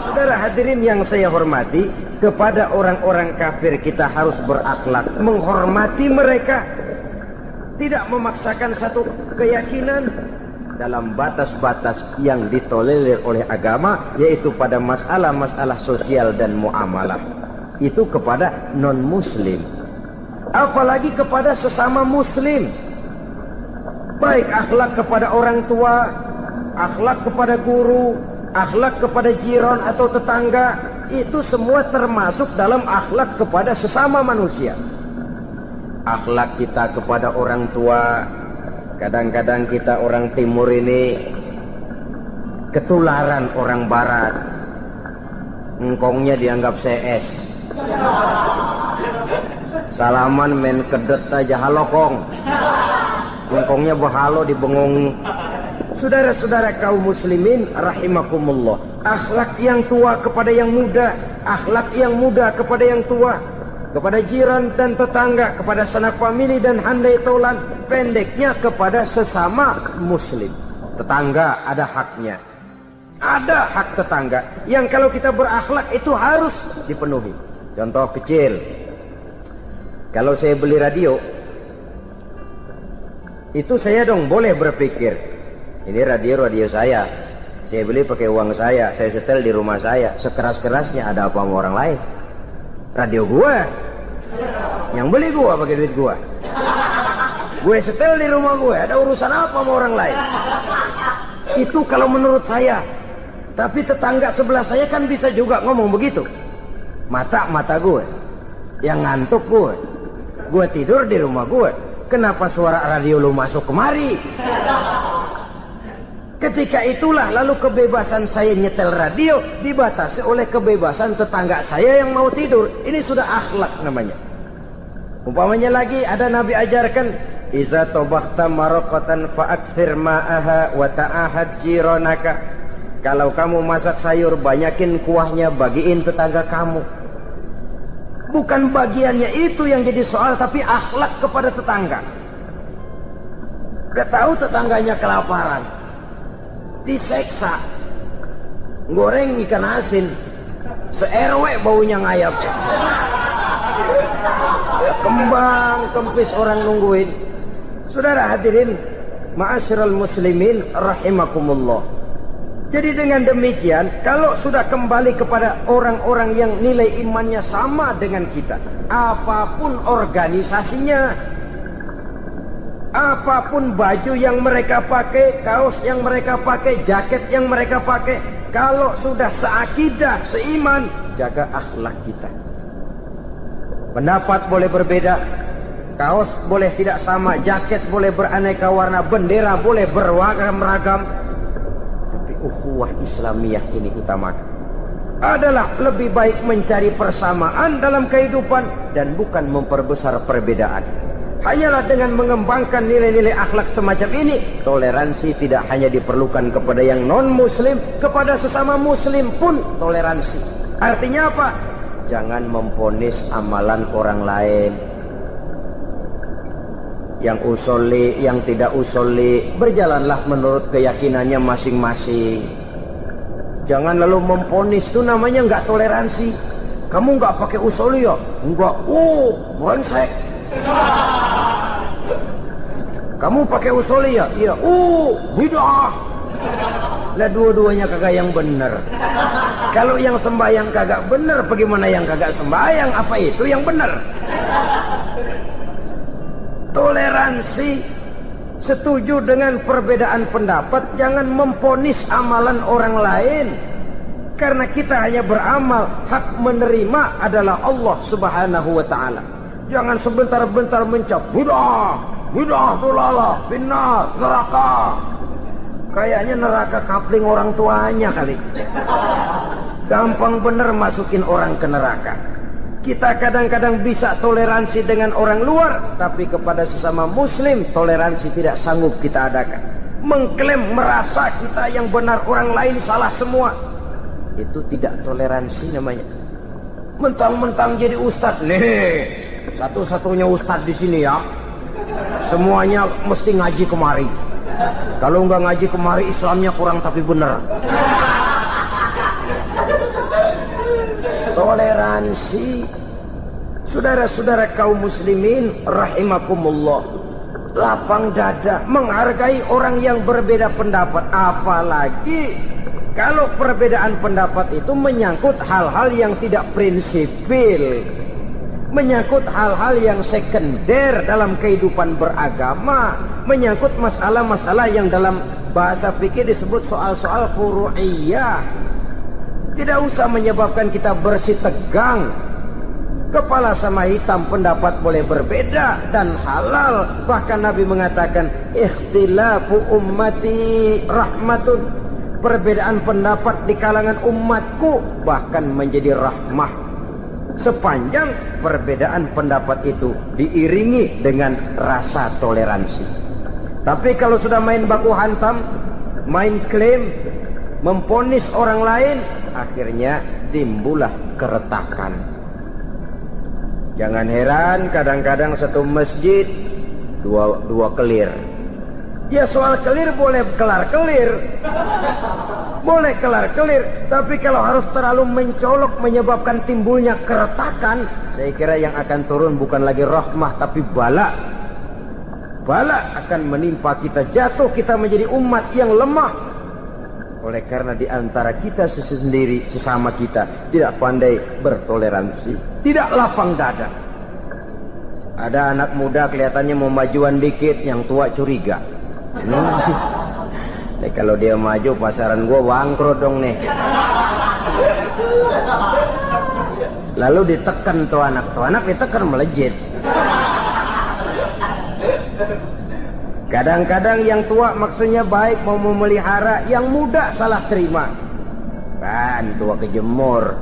Saudara hadirin yang saya hormati, kepada orang-orang kafir kita harus berakhlak, menghormati mereka, tidak memaksakan satu keyakinan dalam batas-batas yang ditolerir oleh agama, yaitu pada masalah-masalah sosial dan muamalah. Itu kepada non-muslim, apalagi kepada sesama muslim. Baik akhlak kepada orang tua, akhlak kepada guru, akhlak kepada jiran atau tetangga, itu semua termasuk dalam akhlak kepada sesama manusia. Akhlak kita kepada orang tua, kadang-kadang kita orang timur ini ketularan orang barat. Engkongnya dianggap CS. Salaman main kedet aja, halo kong. Engkongnya berhalo dibengong. Saudara-saudara kaum muslimin rahimakumullah, akhlak yang tua kepada yang muda, akhlak yang muda kepada yang tua, kepada jiran dan tetangga, kepada sanak famili dan handai tolan, pendeknya kepada sesama muslim. Tetangga ada haknya, ada hak tetangga yang kalau kita berakhlak itu harus dipenuhi. Contoh kecil, kalau saya beli radio, itu saya dong boleh berpikir, ini radio saya beli pakai uang saya setel di rumah saya, sekeras-kerasnya ada apa sama orang lain? Radio gua, yang beli gua pakai duit gua, gue setel di rumah gue, ada urusan apa sama orang lain? Itu kalau menurut saya. Tapi tetangga sebelah saya kan bisa juga ngomong begitu. Mata gue yang ngantuk, gue tidur di rumah gue, kenapa suara radio lu masuk kemari? Ketika itulah lalu kebebasan saya nyetel radio dibatasi oleh kebebasan tetangga saya yang mau tidur. Ini sudah akhlak namanya. Umpamanya lagi ada Nabi ajarkan, iza tobakhta maraqatan fa'akthir ma'aha wa ta'ahad jiranaka. Kalau kamu masak sayur, banyakin kuahnya, bagiin tetangga kamu. Bukan bagiannya itu yang jadi soal, tapi akhlak kepada tetangga. Udah tahu tetangganya kelaparan, diseksa, goreng ikan asin, se-RW baunya ngayap, kembang kempis orang nungguin. Saudara hadirin ma'asyiral muslimin rahimakumullah. Jadi dengan demikian, kalau sudah kembali kepada orang-orang yang nilai imannya sama dengan kita, apapun organisasinya, apapun baju yang mereka pakai, kaos yang mereka pakai, jaket yang mereka pakai, kalau sudah seakidah, seiman, jaga akhlak kita. Pendapat boleh berbeda, kaos boleh tidak sama, jaket boleh beraneka warna, bendera boleh beragam-ragam, tapi ukhuwah Islamiyah ini utamakan. Adalah lebih baik mencari persamaan dalam kehidupan dan bukan memperbesar perbedaan. Hanyalah dengan mengembangkan nilai-nilai akhlak semacam ini, toleransi tidak hanya diperlukan kepada yang non-muslim, kepada sesama muslim pun toleransi. Artinya apa? Jangan memponis amalan orang lain. Yang usoli, yang tidak usoli, berjalanlah menurut keyakinannya masing-masing. Jangan lalu memponis, itu namanya nggak toleransi. Kamu nggak pakai usoli ya? Enggak. Brengsek. Kamu pakai usoli ya? Iya. Bid'ah. Lah dua-duanya kagak yang bener. Kalau yang sembahyang kagak bener, bagaimana yang kagak sembahyang? Apa itu yang bener? Toleransi, setuju dengan perbedaan pendapat, jangan memponis amalan orang lain. Karena kita hanya beramal, hak menerima adalah Allah Subhanahu wa ta'ala. Jangan sebentar-bentar mencap bid'ah dolalah, finnar, neraka. Kayaknya neraka kapling orang tuanya kali. Gampang bener masukin orang ke neraka. Kita kadang-kadang bisa toleransi dengan orang luar, tapi kepada sesama muslim toleransi tidak sanggup kita adakan. Mengklaim merasa kita yang benar, orang lain salah semua, itu tidak toleransi namanya. Mentang-mentang jadi ustadz, nih satu-satunya ustadz di sini ya, semuanya mesti ngaji kemari. Kalau nggak ngaji kemari, Islamnya kurang tapi benar. Toleransi. Saudara-saudara kaum muslimin rahimakumullah, lapang dada menghargai orang yang berbeda pendapat. Apalagi kalau perbedaan pendapat itu menyangkut hal-hal yang tidak prinsipil, menyangkut hal-hal yang sekunder dalam kehidupan beragama, menyangkut masalah-masalah yang dalam bahasa fikih disebut soal-soal furu'iyah. Tidak usah menyebabkan kita bersih tegang. Kepala sama hitam pendapat boleh berbeda dan halal. Bahkan Nabi mengatakan, ikhtilafu ummati rahmatun. perbedaan pendapat di kalangan umatku bahkan menjadi rahmah, sepanjang perbedaan pendapat itu diiringi dengan rasa toleransi. Tapi kalau sudah main baku hantam, main klaim, memponis orang lain, akhirnya timbullah keretakan. Jangan heran kadang-kadang satu masjid dua kelir. Ya soal kelir boleh kelar-kelir, boleh kelar-kelir, tapi kalau harus terlalu mencolok menyebabkan timbulnya keretakan, saya kira yang akan turun bukan lagi rahmah tapi bala. Bala akan menimpa kita, jatuh kita menjadi umat yang lemah. Oleh karena di antara kita sendiri, sesama kita tidak pandai bertoleransi, tidak lapang dada. Ada anak muda kelihatannya mau majuan dikit, yang tua curiga. Kalau dia maju pasaran gua bangkrut dong nih. Lalu ditekan tuh anak ditekan melejit. Kadang-kadang yang tua maksudnya baik, mau memelihara, yang muda salah terima. Kan tua kejemur.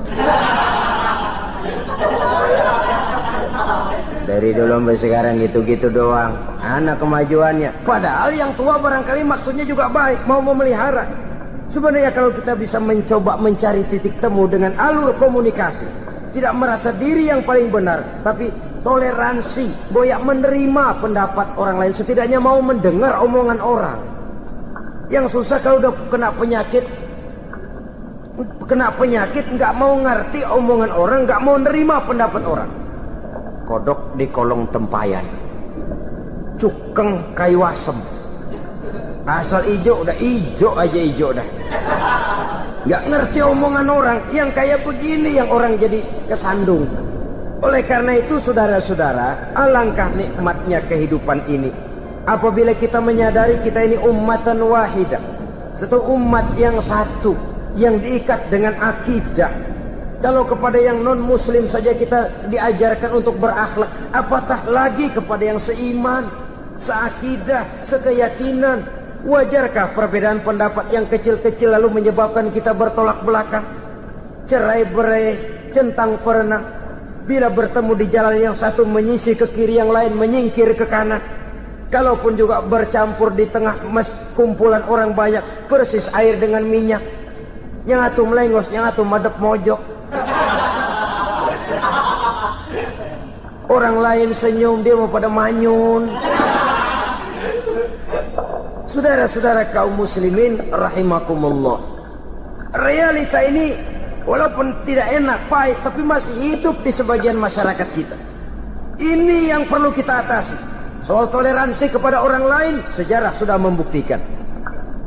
Dari dulu sampai sekarang gitu-gitu doang. Anak kemajuannya. Padahal yang tua barangkali maksudnya juga baik, mau memelihara. Sebenarnya kalau kita bisa mencoba mencari titik temu dengan alur komunikasi, tidak merasa diri yang paling benar, tapi toleransi, boyak menerima pendapat orang lain, setidaknya mau mendengar omongan orang. Yang susah kalau udah kena penyakit, nggak mau ngerti omongan orang, nggak mau nerima pendapat orang. Kodok di kolong tempayan, cukeng kayu asem, asal ijo udah ijo aja ijo dah. Nggak ngerti omongan orang, yang kayak begini yang orang jadi kesandung. Oleh karena itu saudara-saudara, alangkah nikmatnya kehidupan ini apabila kita menyadari kita ini ummatan wahidah, satu umat yang satu, yang diikat dengan akidah. Kalau kepada yang non muslim saja kita diajarkan untuk berakhlak, apatah lagi kepada yang seiman, seakidah, sekeyakinan. Wajarkah perbedaan pendapat yang kecil-kecil lalu menyebabkan kita bertolak belakang, cerai-berai, centang perenang? Bila bertemu di jalan yang satu menyisi ke kiri, yang lain menyingkir ke kanan. Kalaupun juga bercampur di tengah kumpulan orang banyak, persis air dengan minyak. Yang atu melengos, yang atu madep mojok. Orang lain senyum, dia mau pada manyun. Saudara-saudara kaum muslimin rahimakumullah, realita ini walaupun tidak enak, pahit, tapi masih hidup di sebagian masyarakat kita. Ini yang perlu kita atasi. Soal toleransi kepada orang lain, sejarah sudah membuktikan.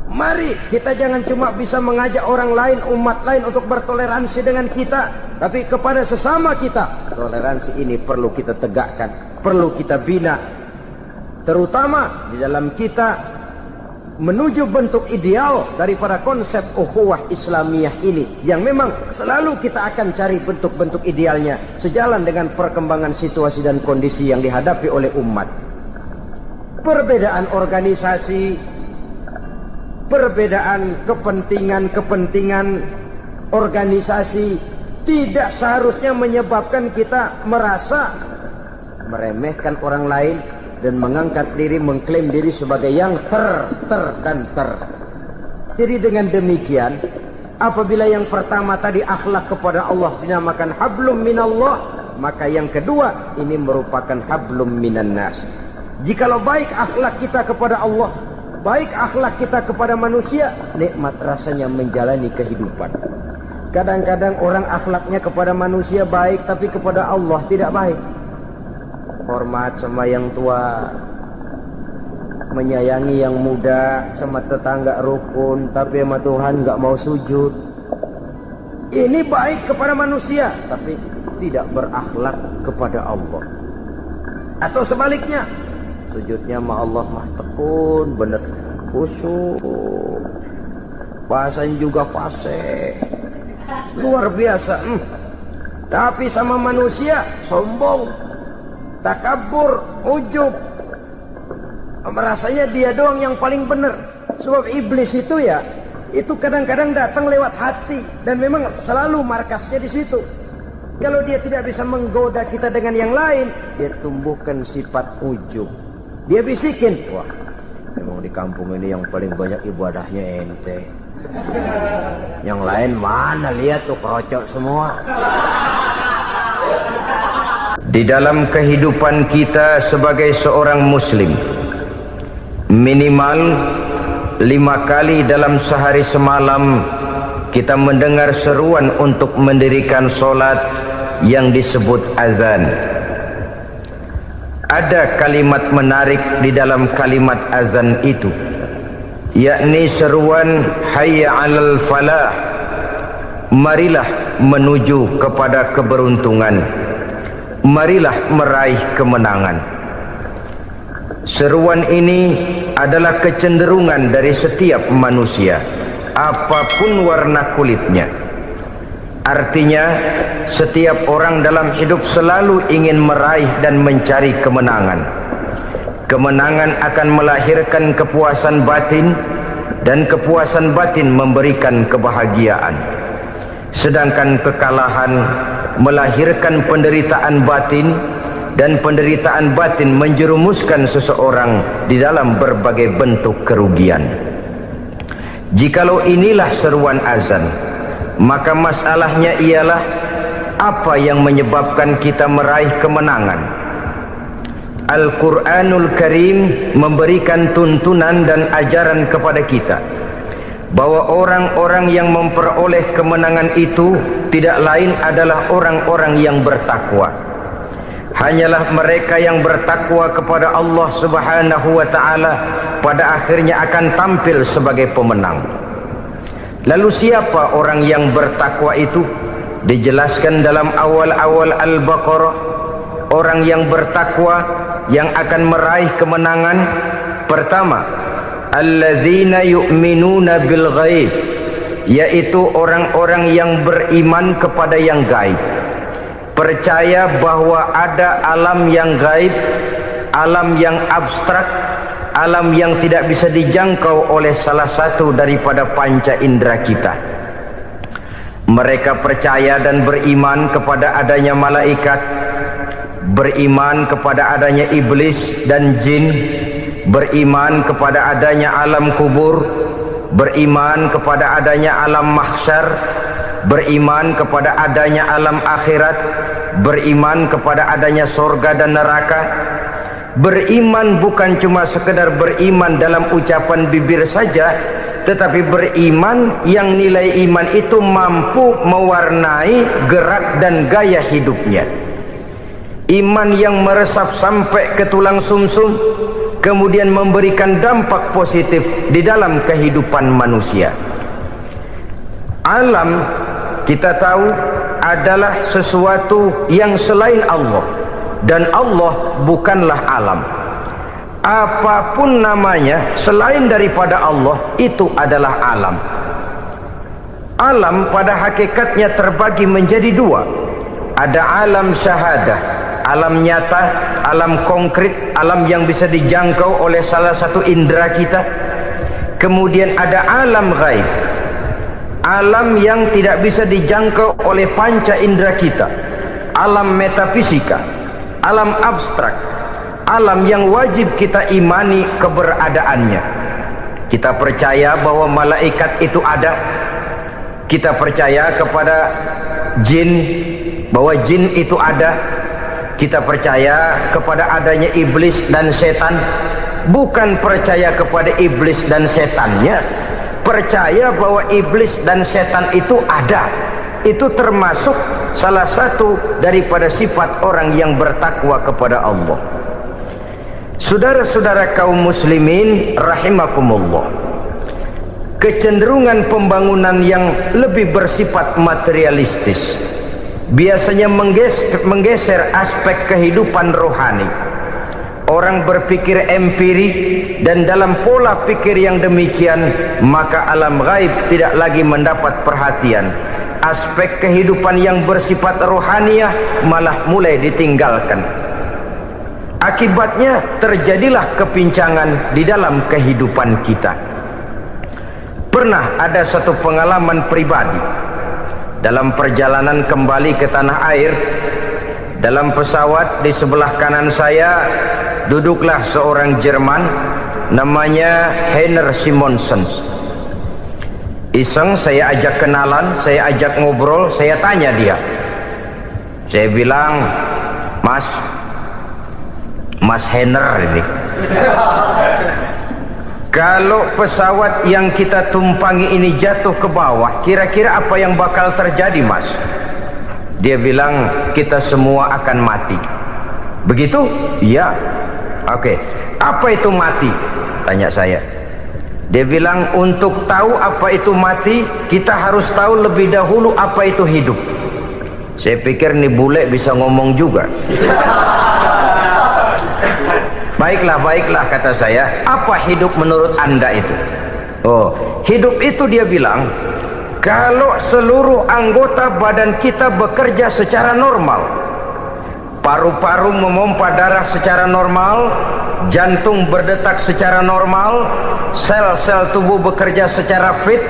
Mari kita jangan cuma bisa mengajak orang lain, umat lain untuk bertoleransi dengan kita, tapi kepada sesama kita. Toleransi ini perlu kita tegakkan, perlu kita bina, terutama di dalam kita menuju bentuk ideal daripada konsep ukhuwah Islamiyah ini, yang memang selalu kita akan cari bentuk-bentuk idealnya sejalan dengan perkembangan situasi dan kondisi yang dihadapi oleh umat. Perbedaan organisasi, perbedaan kepentingan organisasi tidak seharusnya menyebabkan kita merasa meremehkan orang lain dan mengangkat diri, mengklaim diri sebagai yang ter. Jadi dengan demikian, apabila yang pertama tadi akhlak kepada Allah dinamakan hablum minallah, maka yang kedua ini merupakan hablum minan nas. Jikalau baik akhlak kita kepada Allah, baik akhlak kita kepada manusia, nikmat rasanya menjalani kehidupan. Kadang-kadang orang akhlaknya kepada manusia baik, tapi kepada Allah tidak baik. Hormat sama yang tua, menyayangi yang muda, sama tetangga rukun, tapi sama Tuhan nggak mau sujud. Ini baik kepada manusia, tapi tidak berakhlak kepada Allah. Atau sebaliknya, sujudnya sama Allah mah tekun, bener khusyuk, bahasanya juga fasih, luar biasa. Tapi sama manusia sombong, takabur, ujub, merasanya dia doang yang paling benar. Sebab iblis itu ya itu kadang-kadang datang lewat hati dan memang selalu markasnya di situ. Kalau dia tidak bisa menggoda kita dengan yang lain, dia tumbuhkan sifat ujub. Dia bisikin, wah, memang di kampung ini yang paling banyak ibadahnya ente. Yang lain mana, lihat tuh kerocok semua. Di dalam kehidupan kita sebagai seorang muslim, minimal 5 kali dalam sehari semalam kita mendengar seruan untuk mendirikan solat yang disebut azan. Ada kalimat menarik di dalam kalimat azan itu, yakni seruan hayya 'alal falah, marilah menuju kepada keberuntungan, marilah meraih kemenangan. Seruan ini adalah kecenderungan dari setiap manusia, apapun warna kulitnya. Artinya, setiap orang dalam hidup selalu ingin meraih dan mencari kemenangan. Kemenangan akan melahirkan kepuasan batin, dan kepuasan batin memberikan kebahagiaan. Sedangkan kekalahan melahirkan penderitaan batin, dan penderitaan batin menjerumuskan seseorang di dalam berbagai bentuk kerugian. Jikalau inilah seruan azan, maka masalahnya ialah apa yang menyebabkan kita meraih kemenangan. Al-Quranul Karim memberikan tuntunan dan ajaran kepada kita bahwa orang-orang yang memperoleh kemenangan itu tidak lain adalah orang-orang yang bertakwa. Hanyalah mereka yang bertakwa kepada Allah Subhanahu wa ta'ala pada akhirnya akan tampil sebagai pemenang. Lalu siapa orang yang bertakwa itu? Dijelaskan dalam awal-awal Al-Baqarah, orang yang bertakwa yang akan meraih kemenangan. Pertama, allazina yu'minuna bil ghaib, yaitu orang-orang yang beriman kepada yang gaib, percaya bahwa ada alam yang gaib, alam yang abstrak, alam yang tidak bisa dijangkau oleh salah satu daripada panca indera kita. Mereka percaya dan beriman kepada adanya malaikat, beriman kepada adanya iblis dan jin, beriman kepada adanya alam kubur, beriman kepada adanya alam mahsyar, beriman kepada adanya alam akhirat, beriman kepada adanya surga dan neraka. Beriman bukan cuma sekedar beriman dalam ucapan bibir saja, tetapi beriman yang nilai iman itu mampu mewarnai gerak dan gaya hidupnya. Iman yang meresap sampai ke tulang sumsum, kemudian memberikan dampak positif di dalam kehidupan manusia. Alam, kita tahu, adalah sesuatu yang selain Allah, dan Allah bukanlah alam. Apapun namanya selain daripada Allah, itu adalah alam. Alam pada hakikatnya terbagi menjadi dua. Ada alam syahadah, alam nyata, alam konkret, alam yang bisa dijangkau oleh salah satu indera kita. Kemudian ada alam ghaib, alam yang tidak bisa dijangkau oleh panca indera kita, alam metafisika, alam abstrak, alam yang wajib kita imani keberadaannya. Kita percaya bahwa malaikat itu ada, kita percaya kepada jin, bahwa jin itu ada, kita percaya kepada adanya iblis dan setan. Bukan percaya kepada iblis dan setannya, percaya bahwa iblis dan setan itu ada. Itu termasuk salah satu daripada sifat orang yang bertakwa kepada Allah. Saudara-saudara kaum muslimin rahimakumullah, kecenderungan pembangunan yang lebih bersifat materialistis biasanya menggeser aspek kehidupan rohani. Orang berpikir empiri, dan dalam pola pikir yang demikian maka alam gaib tidak lagi mendapat perhatian. Aspek kehidupan yang bersifat rohaniah malah mulai ditinggalkan. Akibatnya terjadilah kepincangan di dalam kehidupan kita. Pernah ada satu pengalaman pribadi dalam perjalanan kembali ke tanah air. Dalam pesawat di sebelah kanan saya duduklah seorang Jerman namanya Heiner Simonsen. Iseng saya ajak kenalan, saya ajak ngobrol, saya tanya dia. Saya bilang, Mas Heiner ini, kalau pesawat yang kita tumpangi ini jatuh ke bawah, kira-kira apa yang bakal terjadi, Mas? Dia bilang, kita semua akan mati. Begitu? Iya. Oke. Apa itu mati? Tanya saya. Dia bilang, untuk tahu apa itu mati, kita harus tahu lebih dahulu apa itu hidup. Saya pikir nih bule bisa ngomong juga. Baiklah, kata saya. Apa hidup menurut Anda itu? Oh, hidup itu dia bilang, kalau seluruh anggota badan kita bekerja secara normal, paru-paru memompa darah secara normal, jantung berdetak secara normal, sel-sel tubuh bekerja secara fit,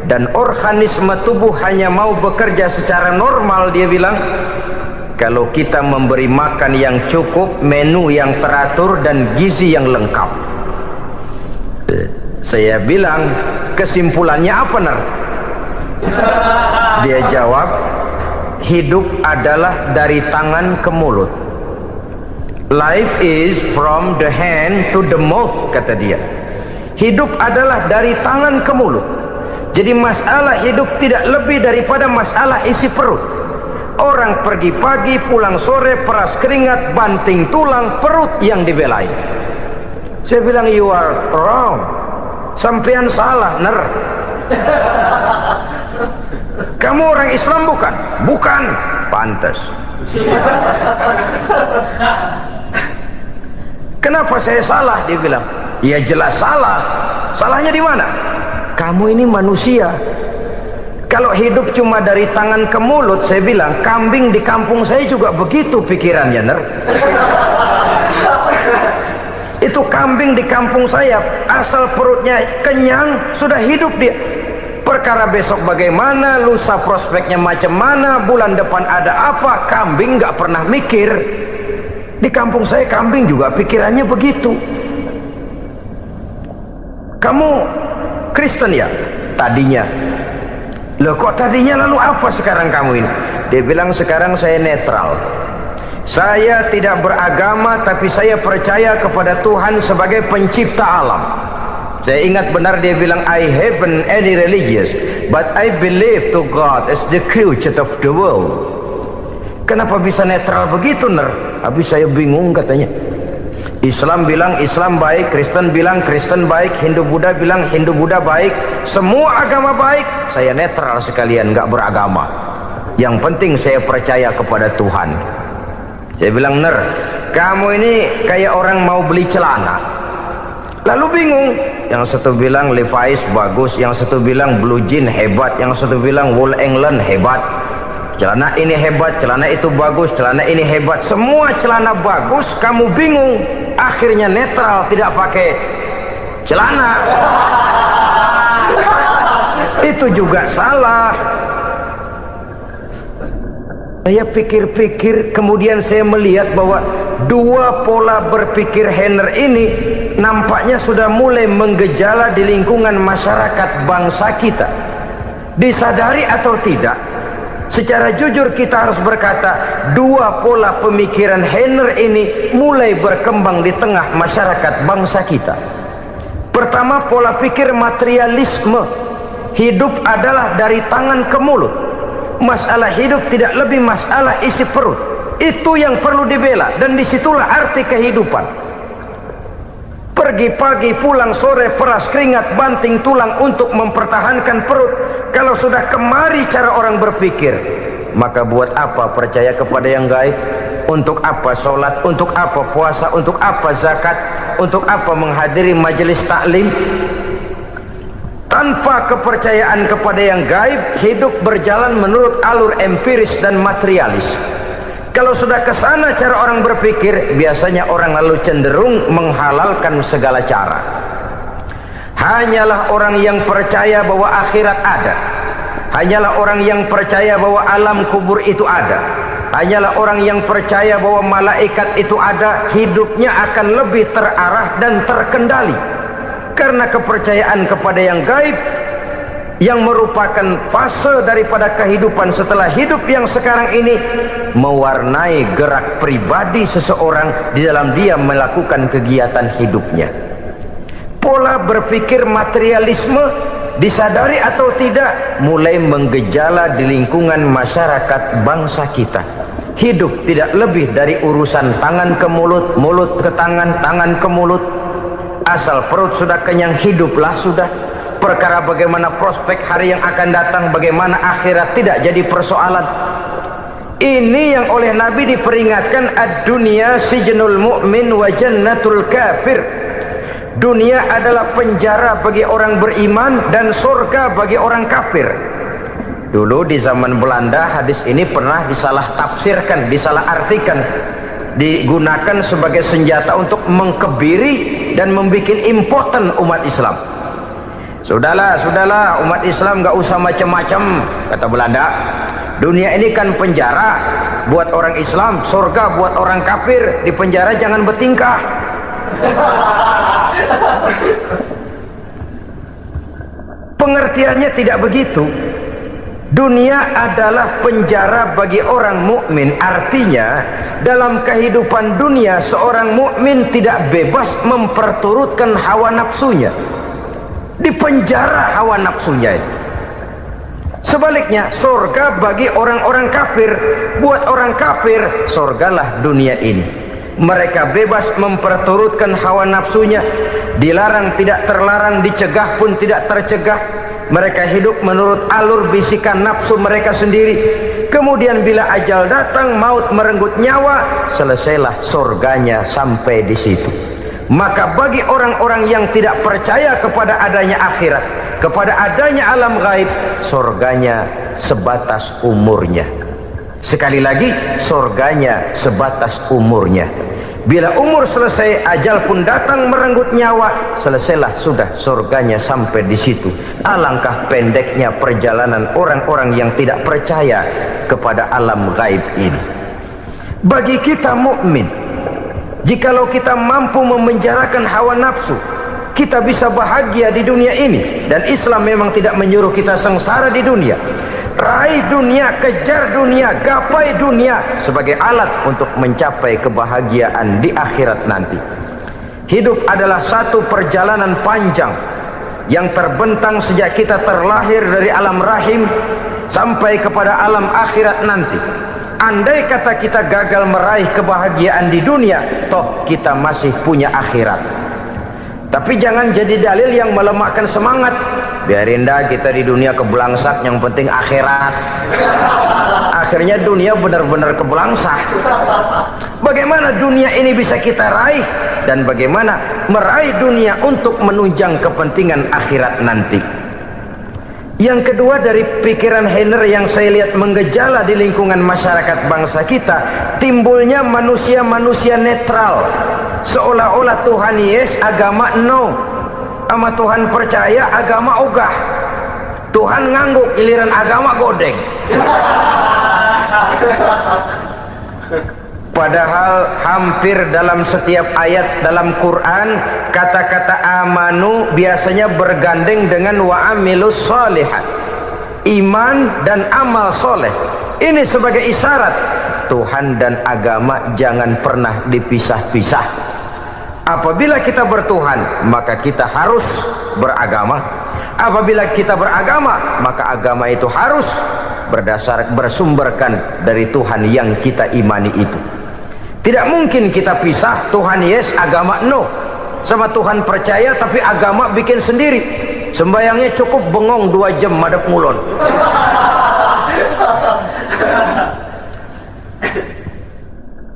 dan organisme tubuh hanya mau bekerja secara normal, dia bilang, kalau kita memberi makan yang cukup, menu yang teratur, dan gizi yang lengkap. Saya bilang, kesimpulannya apa, Ner? Dia jawab, hidup adalah dari tangan ke mulut. Life is from the hand to the mouth, kata dia. Hidup adalah dari tangan ke mulut. Jadi masalah hidup tidak lebih daripada masalah isi perut. Orang pergi pagi, pulang sore, peras keringat, banting tulang, perut yang dibelain. Saya bilang, you are wrong. Sampean salah, Ner. Kamu orang Islam bukan? Bukan. Pantas. Kenapa saya salah? Dia bilang, ya jelas salah. Salahnya di mana? Kamu ini manusia. Kalau hidup cuma dari tangan ke mulut, saya bilang, kambing di kampung saya juga begitu pikirannya, Ner. Itu kambing di kampung saya, asal perutnya kenyang, sudah hidup dia. Perkara besok bagaimana, lusa prospeknya macam mana, bulan depan ada apa, kambing nggak pernah mikir. Di kampung saya kambing juga pikirannya begitu. Kamu Kristen ya? Tadinya. Loh kok tadinya, lalu apa sekarang kamu ini? Dia bilang, sekarang saya netral. Saya tidak beragama, tapi saya percaya kepada Tuhan sebagai pencipta alam. Saya ingat benar dia bilang, I haven't any religious, but I believe to God as the creator of the world. Kenapa bisa netral begitu, Ner? Habis saya bingung, katanya. Islam bilang Islam baik, Kristen bilang Kristen baik, Hindu Buddha bilang Hindu Buddha baik, semua agama baik. Saya netral sekalian, nggak beragama. Yang penting saya percaya kepada Tuhan. Saya bilang, Ner, kamu ini kayak orang mau beli celana, lalu bingung. Yang satu bilang Levi's bagus, yang satu bilang Blue Jean hebat, yang satu bilang Wool England hebat. Celana ini hebat, celana itu bagus, celana ini hebat, semua celana bagus, kamu bingung. Akhirnya netral, tidak pakai celana. Itu juga salah. Saya pikir-pikir, kemudian saya melihat bahwa dua pola berpikir Heiner ini nampaknya sudah mulai menggejala di lingkungan masyarakat bangsa kita. Disadari atau tidak, secara jujur kita harus berkata, dua pola pemikiran Heiner ini mulai berkembang di tengah masyarakat bangsa kita. Pertama, pola pikir materialisme. Hidup adalah dari tangan ke mulut. Masalah hidup tidak lebih masalah isi perut. Itu yang perlu dibela, dan disitulah arti kehidupan. Pergi pagi, pulang sore, peras keringat, banting tulang untuk mempertahankan perut. Kalau sudah kemari cara orang berpikir, maka buat apa percaya kepada yang gaib? Untuk apa sholat? Untuk apa puasa? Untuk apa zakat? Untuk apa menghadiri majelis taklim? Tanpa kepercayaan kepada yang gaib, hidup berjalan menurut alur empiris dan materialis. Kalau sudah ke sana cara orang berpikir, biasanya orang lalu cenderung menghalalkan segala cara. Hanyalah orang yang percaya bahwa akhirat ada, hanyalah orang yang percaya bahwa alam kubur itu ada, hanyalah orang yang percaya bahwa malaikat itu ada, hidupnya akan lebih terarah dan terkendali. Karena kepercayaan kepada yang gaib, yang merupakan fase daripada kehidupan setelah hidup yang sekarang ini, mewarnai gerak pribadi seseorang di dalam dia melakukan kegiatan hidupnya. Pola berpikir materialisme, disadari atau tidak, mulai menggejala di lingkungan masyarakat bangsa kita. Hidup tidak lebih dari urusan tangan ke mulut, mulut ke tangan, tangan ke mulut. Asal perut sudah kenyang, hiduplah sudah. Perkara bagaimana prospek hari yang akan datang, bagaimana akhirat, tidak jadi persoalan. Ini yang oleh Nabi diperingatkan, ad-dunya sijnul mu'min wa jannatul kafir. Dunia adalah penjara bagi orang beriman dan surga bagi orang kafir. Dulu di zaman Belanda hadis ini pernah disalah tafsirkan, disalah artikan, digunakan sebagai senjata untuk mengkebiri dan membuat impoten umat Islam. Sudahlah, umat Islam gak usah macam-macam, kata Belanda. Dunia ini kan penjara buat orang Islam, surga buat orang kafir. Di penjara jangan bertingkah. Pengertiannya tidak begitu. Dunia adalah penjara bagi orang mukmin. Artinya dalam kehidupan dunia seorang mukmin tidak bebas memperturutkan hawa nafsunya. Di penjara hawa nafsunya. Sebaliknya surga bagi orang-orang kafir. Buat orang kafir surgalah dunia ini. Mereka bebas memperturutkan hawa nafsunya, dilarang tidak terlarang, dicegah pun tidak tercegah. Mereka hidup menurut alur bisikan nafsu mereka sendiri. Kemudian bila ajal datang, maut merenggut nyawa, selesailah surganya sampai di situ. Maka bagi orang-orang yang tidak percaya kepada adanya akhirat, kepada adanya alam gaib, surganya sebatas umurnya. Sekali lagi, surganya sebatas umurnya. Bila umur selesai, ajal pun datang merenggut nyawa, selesailah sudah surganya sampai di situ. Alangkah pendeknya perjalanan orang-orang yang tidak percaya kepada alam gaib ini. Bagi kita mukmin, jikalau kita mampu memenjarakan hawa nafsu, kita bisa bahagia di dunia ini. Dan Islam memang tidak menyuruh kita sengsara di dunia. Raih dunia, kejar dunia, gapai dunia sebagai alat untuk mencapai kebahagiaan di akhirat nanti. Hidup adalah satu perjalanan panjang yang terbentang sejak kita terlahir dari alam rahim sampai kepada alam akhirat nanti. Andai kata kita gagal meraih kebahagiaan di dunia, toh kita masih punya akhirat. Tapi jangan jadi dalil yang melemahkan semangat. Biarin dah kita di dunia kebelangsak, yang penting akhirat. Akhirnya dunia benar-benar kebelangsak. Bagaimana dunia ini bisa kita raih, dan bagaimana meraih dunia untuk menunjang kepentingan akhirat nanti. Yang kedua, dari pikiran Heiner yang saya lihat menggejala di lingkungan masyarakat bangsa kita, timbulnya manusia-manusia netral. Seolah-olah Tuhan yes, agama no. Sama Tuhan percaya, agama ogah. Tuhan ngangguk, giliran agama godeng. Padahal hampir dalam setiap ayat dalam Quran, kata-kata amanu biasanya bergandeng dengan wa amilus sholihat. Iman dan amal soleh. Ini sebagai isyarat Tuhan dan agama jangan pernah dipisah-pisah. Apabila kita bertuhan, maka kita harus beragama. Apabila kita beragama, maka agama itu harus bersumberkan dari Tuhan yang kita imani itu. Tidak mungkin kita pisah, Tuhan yes, agama no. Sama Tuhan percaya tapi agama bikin sendiri. Sembayangnya cukup bengong 2 jam madep ngulon.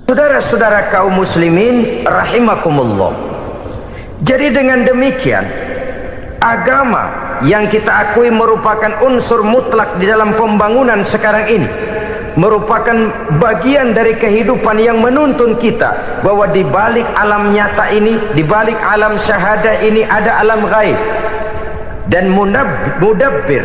Saudara-saudara kaum muslimin rahimakumullah. Jadi dengan demikian, agama yang kita akui merupakan unsur mutlak di dalam pembangunan sekarang ini, merupakan bagian dari kehidupan yang menuntun kita bahwa di balik alam nyata ini, di balik alam syahadah ini ada alam gaib. dan mudabbir,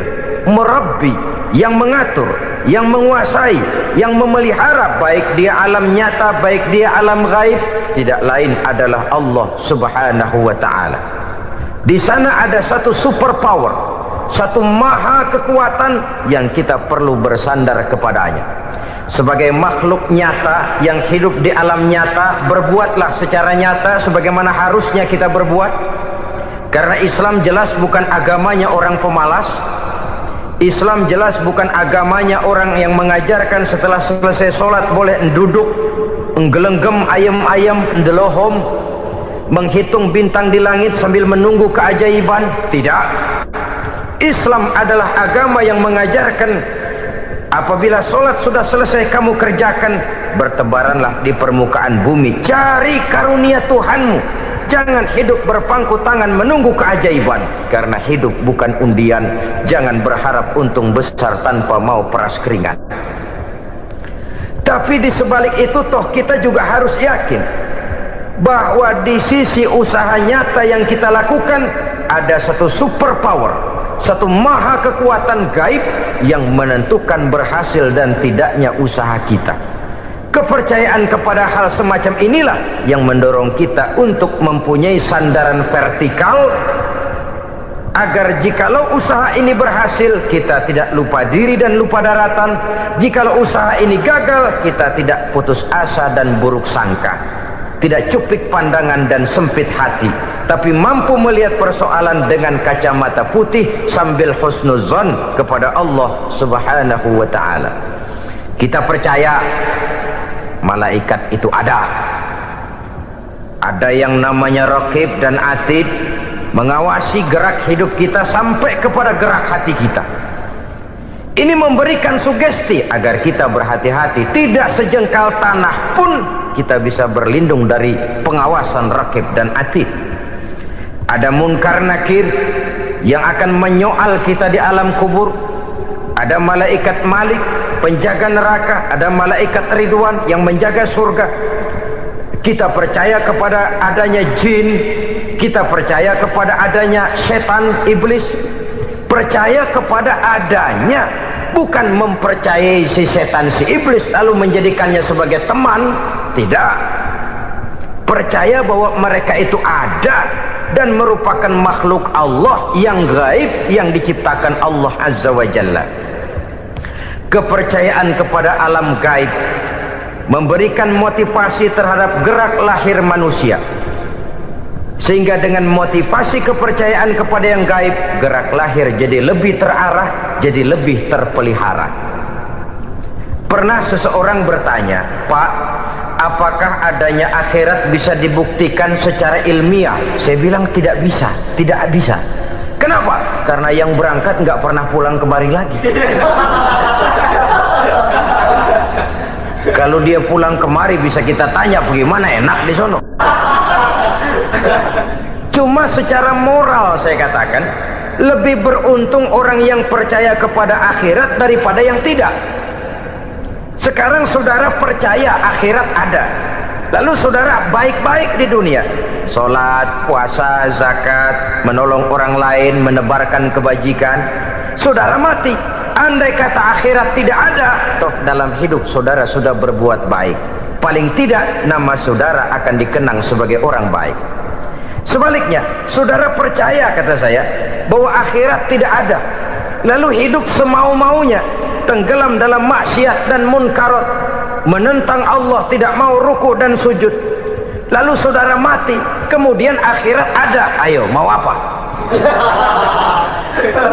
merabbi, yang mengatur, yang menguasai, yang memelihara, baik dia alam nyata, baik dia alam gaib, tidak lain adalah Allah Subhanahu wa ta'ala. Di sana ada satu super power, satu maha kekuatan yang kita perlu bersandar kepadanya. Sebagai makhluk nyata yang hidup di alam nyata, berbuatlah secara nyata sebagaimana harusnya kita berbuat. Karena Islam jelas bukan agamanya orang pemalas. Islam jelas bukan agamanya orang yang mengajarkan setelah selesai sholat boleh duduk nggelenggem ayam-ayam ndelohom, menghitung bintang di langit sambil menunggu keajaiban. Tidak. Islam adalah agama yang mengajarkan apabila sholat sudah selesai kamu kerjakan, bertebaranlah di permukaan bumi, cari karunia Tuhanmu. Jangan hidup berpangku tangan menunggu keajaiban, karena hidup bukan undian. Jangan berharap untung besar tanpa mau peras keringat. Tapi di sebalik itu toh kita juga harus yakin bahwa di sisi usaha nyata yang kita lakukan ada satu super power, satu maha kekuatan gaib yang menentukan berhasil dan tidaknya usaha kita. Kepercayaan kepada hal semacam inilah yang mendorong kita untuk mempunyai sandaran vertikal, agar jikalau usaha ini berhasil, kita tidak lupa diri dan lupa daratan. Jikalau usaha ini gagal, kita tidak putus asa dan buruk sangka, tidak cupik pandangan dan sempit hati, tapi mampu melihat persoalan dengan kacamata putih sambil husnuzon kepada Allah Subhanahu wa ta'ala. Kita percaya malaikat itu ada yang namanya raqib dan atid, mengawasi gerak hidup kita sampai kepada gerak hati kita. Ini memberikan sugesti agar kita berhati-hati, tidak sejengkal tanah pun kita bisa berlindung dari pengawasan raqib dan atid. Ada munkar nakir yang akan menyoal kita di alam kubur. Ada malaikat Malik, penjaga neraka. Ada malaikat Ridwan yang menjaga surga. Kita percaya kepada adanya jin, kita percaya kepada adanya setan, iblis. Percaya kepada adanya, bukan mempercayai si setan, si iblis lalu menjadikannya sebagai teman. Tidak. Percaya bahwa mereka itu ada dan merupakan makhluk Allah yang gaib, yang diciptakan Allah Azza wa Jalla. Kepercayaan kepada alam gaib memberikan motivasi terhadap gerak lahir manusia, sehingga dengan motivasi kepercayaan kepada yang gaib, gerak lahir jadi lebih terarah, jadi lebih terpelihara. Pernah seseorang bertanya, "Pak, apakah adanya akhirat bisa dibuktikan secara ilmiah?" Saya bilang tidak bisa, tidak bisa. Kenapa? Karena yang berangkat nggak pernah pulang kemari lagi. Kalau dia pulang kemari bisa kita tanya bagaimana enak di sono. Cuma secara moral saya katakan, lebih beruntung orang yang percaya kepada akhirat daripada yang tidak. Sekarang saudara percaya akhirat ada, lalu saudara baik-baik di dunia, sholat, puasa, zakat, menolong orang lain, menebarkan kebajikan. Saudara mati, andai kata akhirat tidak ada, toh dalam hidup saudara sudah berbuat baik. Paling tidak nama saudara akan dikenang sebagai orang baik. Sebaliknya, saudara percaya, kata saya, bahwa akhirat tidak ada, lalu hidup semau-maunya, tenggelam dalam maksiat dan munkarat, menentang Allah, tidak mau ruku dan sujud. Lalu saudara mati, kemudian akhirat ada, ayo mau apa?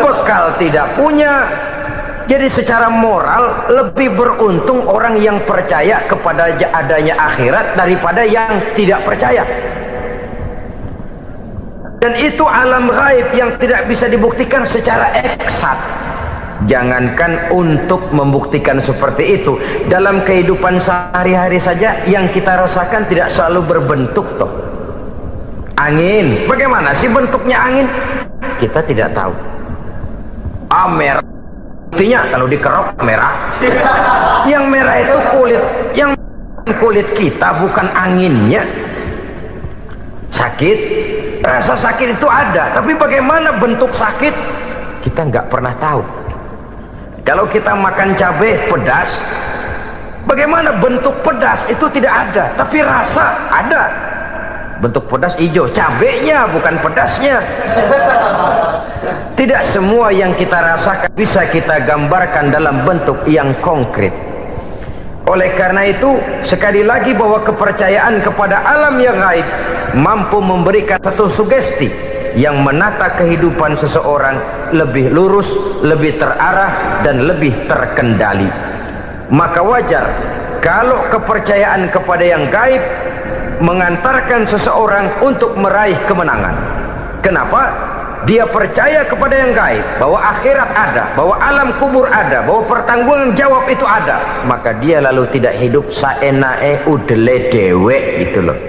Bekal tidak punya. Jadi secara moral lebih beruntung orang yang percaya kepada adanya akhirat daripada yang tidak percaya. Dan itu alam gaib yang tidak bisa dibuktikan secara eksat. Jangankan untuk membuktikan seperti itu, dalam kehidupan sehari-hari saja yang kita rasakan tidak selalu berbentuk toh. Angin, bagaimana sih bentuknya angin? Kita tidak tahu. Merah, buktinya kalau dikerok merah. Yang merah itu kulit, yang kulit kita bukan anginnya. Sakit, Rasa sakit itu ada, tapi bagaimana bentuk sakit kita nggak pernah tahu. Kalau kita makan cabai pedas, bagaimana bentuk pedas itu tidak ada, tapi rasa ada. Bentuk pedas hijau, cabenya bukan pedasnya. Tidak semua yang kita rasakan bisa kita gambarkan dalam bentuk yang konkret. Oleh karena itu, sekali lagi bahwa kepercayaan kepada alam yang gaib mampu memberikan satu sugesti yang menata kehidupan seseorang lebih lurus, lebih terarah, dan lebih terkendali. Maka wajar kalau kepercayaan kepada yang gaib mengantarkan seseorang untuk meraih kemenangan. Kenapa? Dia percaya kepada yang gaib, bahwa akhirat ada, bahwa alam kubur ada, bahwa pertanggungan jawab itu ada. Maka dia lalu tidak hidup saenae udele dewe, itu loh.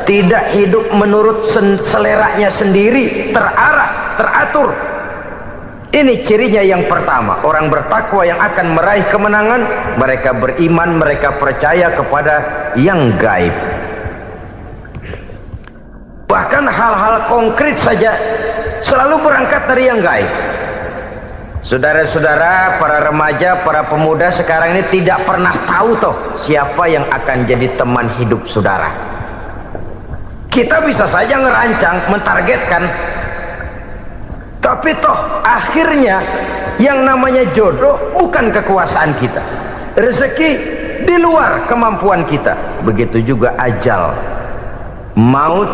Tidak hidup menurut seleranya sendiri, terarah, teratur. Ini cirinya yang pertama. Orang bertakwa yang akan meraih kemenangan, mereka beriman, mereka percaya kepada yang gaib. Bahkan hal-hal konkret saja selalu berangkat dari yang gaib. Saudara-saudara, para remaja, para pemuda sekarang ini tidak pernah tahu toh siapa yang akan jadi teman hidup saudara. Kita bisa saja ngerancang, mentargetkan, tapi toh akhirnya yang namanya jodoh bukan kekuasaan kita. Rezeki di luar kemampuan kita. Begitu juga ajal, maut,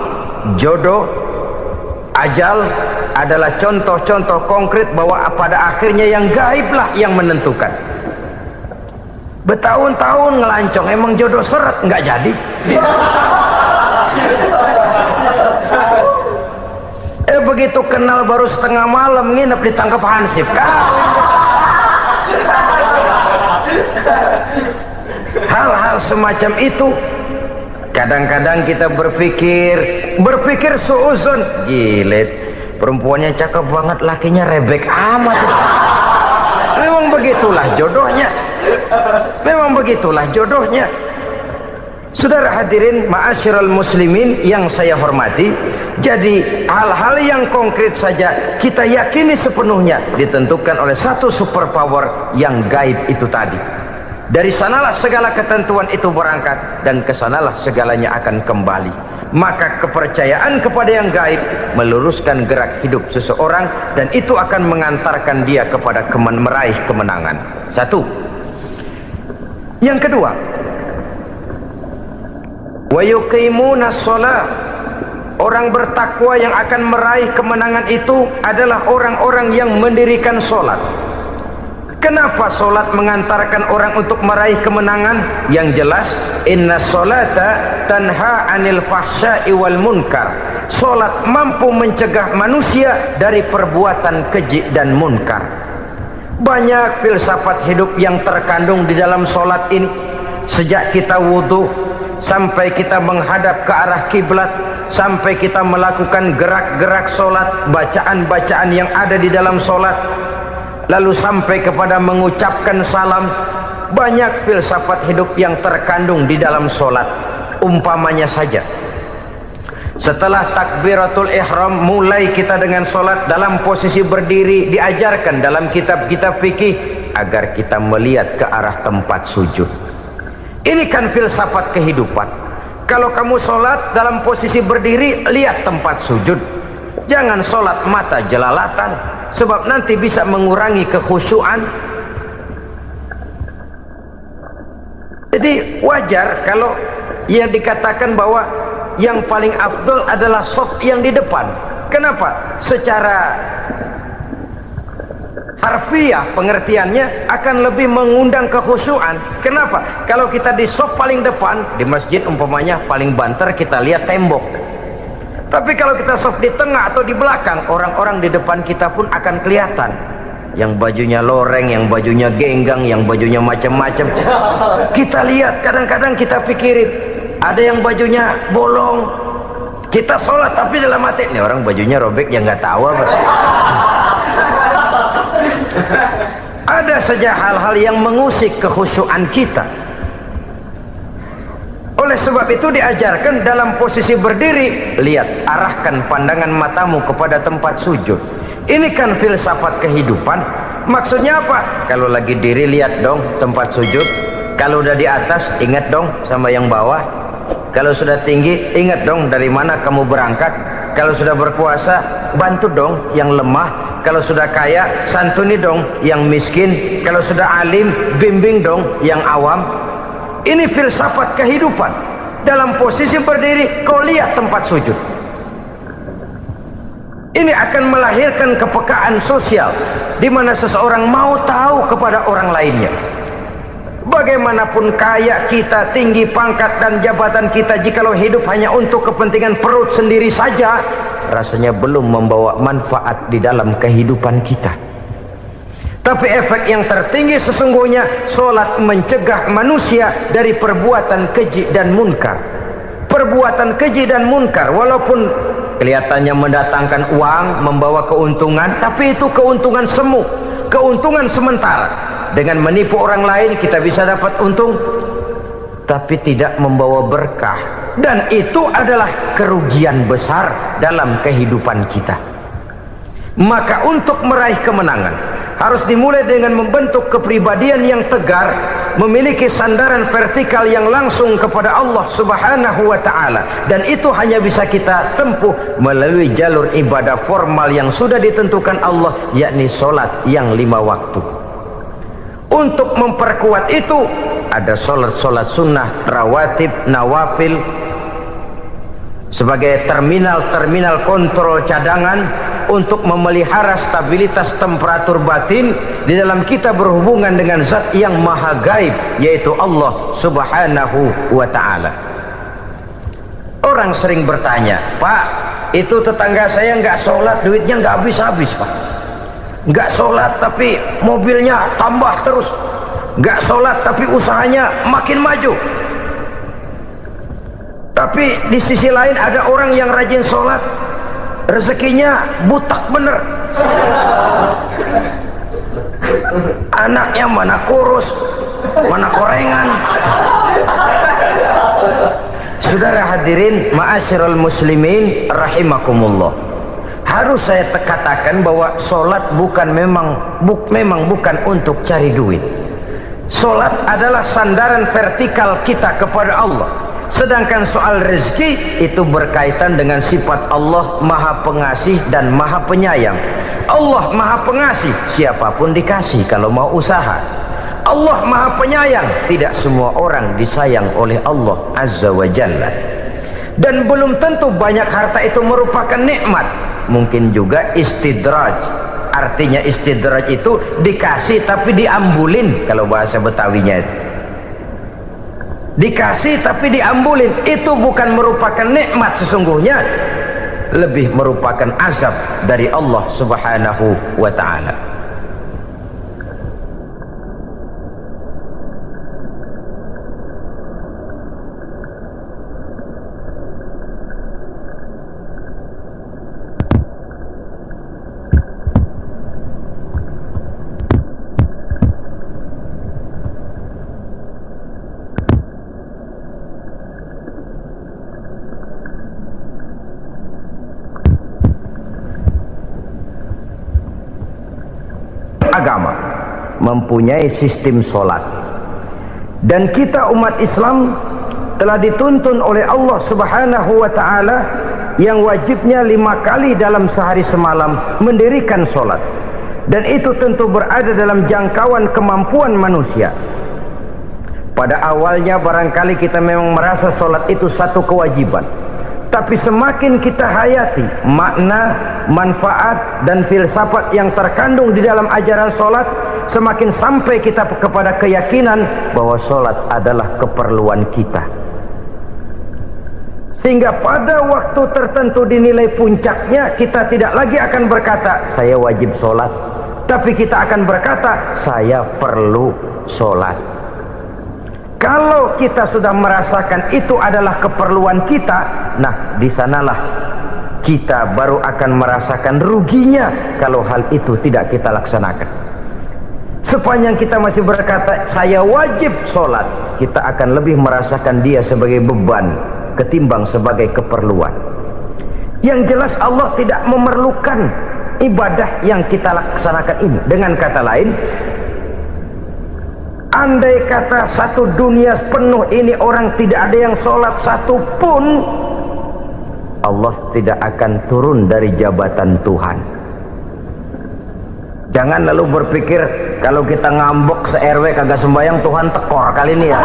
jodoh, ajal adalah contoh-contoh konkret bahwa pada akhirnya yang gaiblah yang menentukan. Bertahun-tahun ngelancong, emang jodoh seret nggak jadi. Begitu kenal baru setengah malam nginep ditangkap hansip kan. Hal-hal semacam itu kadang-kadang kita berpikir suuzon, gile, perempuannya cakep banget, lakinya rebek amat. Memang begitulah jodohnya. Memang begitulah jodohnya. Saudara hadirin ma'asyiral muslimin yang saya hormati, jadi hal-hal yang konkret saja kita yakini sepenuhnya ditentukan oleh satu superpower yang gaib itu tadi. Dari sanalah segala ketentuan itu berangkat dan kesanalah segalanya akan kembali. Maka kepercayaan kepada yang gaib meluruskan gerak hidup seseorang dan itu akan mengantarkan dia kepada meraih kemenangan. Satu. Yang kedua, wa yuqimuna shalah. Orang bertakwa yang akan meraih kemenangan itu adalah orang-orang yang mendirikan sholat. Kenapa sholat mengantarkan orang untuk meraih kemenangan? Yang jelas, inna sholata tanha anil fahsya'i wal munkar. Sholat mampu mencegah manusia dari perbuatan keji dan munkar. Banyak filsafat hidup yang terkandung di dalam sholat ini. Sejak kita wudhu sampai kita menghadap ke arah kiblat, sampai kita melakukan gerak-gerak sholat, bacaan-bacaan yang ada di dalam sholat, lalu sampai kepada mengucapkan salam. Banyak filsafat hidup yang terkandung di dalam sholat. Umpamanya saja, setelah takbiratul ihram mulai kita dengan sholat dalam posisi berdiri, diajarkan dalam kitab-kitab fikih agar kita melihat ke arah tempat sujud. Ini kan filsafat kehidupan. Kalau kamu sholat dalam posisi berdiri, lihat tempat sujud. Jangan sholat mata jelalatan, sebab nanti bisa mengurangi kekhusyuan. Jadi wajar kalau yang dikatakan bahwa yang paling afdol adalah shaf yang di depan. Kenapa? Secara harfiah pengertiannya akan lebih mengundang kekhusyuan. Kenapa? Kalau kita di shaf paling depan di masjid umpamanya paling banter kita lihat tembok. Tapi kalau kita shaf di tengah atau di belakang, orang-orang di depan kita pun akan kelihatan. Yang bajunya loreng, yang bajunya genggang, yang bajunya macam-macam. Kita lihat, kadang-kadang kita pikirin, ada yang bajunya bolong. Kita sholat tapi dalam hati, nih orang bajunya robek yang nggak tahu apa. Ada saja hal-hal yang mengusik kekhusyuan kita. Oleh sebab sebab itu diajarkan dalam posisi berdiri, lihat, arahkan pandangan matamu kepada tempat sujud. Ini kan filsafat kehidupan. Maksudnya apa? Kalau lagi diri, lihat dong tempat sujud. Kalau udah di atas, ingat dong sama yang bawah. Kalau sudah tinggi, ingat dong dari mana kamu berangkat. Kalau sudah berkuasa, bantu dong yang lemah. Kalau sudah kaya, santuni dong yang miskin. Kalau sudah alim, bimbing dong yang awam. Ini filsafat kehidupan. Dalam posisi berdiri, kau lihat tempat sujud. Ini akan melahirkan kepekaan sosial, di mana seseorang mau tahu kepada orang lainnya. Bagaimanapun kaya kita, tinggi pangkat dan jabatan kita, jikalau hidup hanya untuk kepentingan perut sendiri saja, rasanya belum membawa manfaat di dalam kehidupan kita. Tapi efek yang tertinggi sesungguhnya, solat mencegah manusia dari perbuatan keji dan munkar. Perbuatan keji dan munkar, walaupun kelihatannya mendatangkan uang, membawa keuntungan, tapi itu keuntungan semu, keuntungan sementara. Dengan menipu orang lain kita bisa dapat untung, tapi tidak membawa berkah, dan itu adalah kerugian besar dalam kehidupan kita. Maka untuk meraih kemenangan harus dimulai dengan membentuk kepribadian yang tegar, memiliki sandaran vertikal yang langsung kepada Allah Subhanahu wa ta'ala, dan itu hanya bisa kita tempuh melalui jalur ibadah formal yang sudah ditentukan Allah, yakni solat yang 5 waktu. Untuk memperkuat itu ada solat-solat sunnah, rawatib, nawafil sebagai terminal kontrol cadangan untuk memelihara stabilitas temperatur batin di dalam kita berhubungan dengan zat yang maha gaib, yaitu Allah Subhanahu wa ta'ala. Orang sering bertanya, Pak, itu tetangga saya nggak sholat, duitnya nggak habis-habis, Pak. Nggak sholat tapi mobilnya tambah terus, nggak sholat tapi usahanya makin maju. Tapi di sisi lain ada orang yang rajin sholat, rezekinya butak bener, anaknya mana kurus, mana korengan. Saudara hadirin ma'asyiral muslimin rahimakumullah, harus saya katakan bahwa solat memang bukan untuk cari duit. Solat adalah sandaran vertikal kita kepada Allah. Sedangkan soal rezeki itu berkaitan dengan sifat Allah maha pengasih dan maha penyayang. Allah maha pengasih, siapapun dikasih kalau mau usaha. Allah maha penyayang, tidak semua orang disayang oleh Allah Azza wa Jalla. Dan belum tentu banyak harta itu merupakan nikmat. Mungkin juga istidraj. Artinya istidraj itu dikasih tapi diambulin, kalau bahasa Betawinya itu. Dikasih tapi diambulin, itu bukan merupakan nikmat sesungguhnya, lebih merupakan azab dari Allah Subhanahu wa ta'ala. Agama mempunyai sistem solat, dan kita umat Islam telah dituntun oleh Allah Subhanahu wa ta'ala yang wajibnya 5 kali dalam sehari semalam mendirikan solat, dan itu tentu berada dalam jangkauan kemampuan manusia. Pada awalnya barangkali kita memang merasa solat itu satu kewajiban, tapi semakin kita hayati makna, manfaat dan filsafat yang terkandung di dalam ajaran solat, semakin sampai kita kepada keyakinan bahwa solat adalah keperluan kita. Sehingga pada waktu tertentu dinilai puncaknya, kita tidak lagi akan berkata saya wajib solat, tapi kita akan berkata saya perlu solat. Kalau kita sudah merasakan itu adalah keperluan kita, nah di sanalah kita baru akan merasakan ruginya kalau hal itu tidak kita laksanakan. Sepanjang kita masih berkata saya wajib sholat, kita akan lebih merasakan dia sebagai beban ketimbang sebagai keperluan. Yang jelas Allah tidak memerlukan ibadah yang kita laksanakan ini. Dengan kata lain, andai kata satu dunia penuh ini orang tidak ada yang sholat satu pun, Allah tidak akan turun dari jabatan Tuhan. Jangan lalu berpikir kalau kita ngambek se-RW kagak sembahyang Tuhan tekor kali ini ya.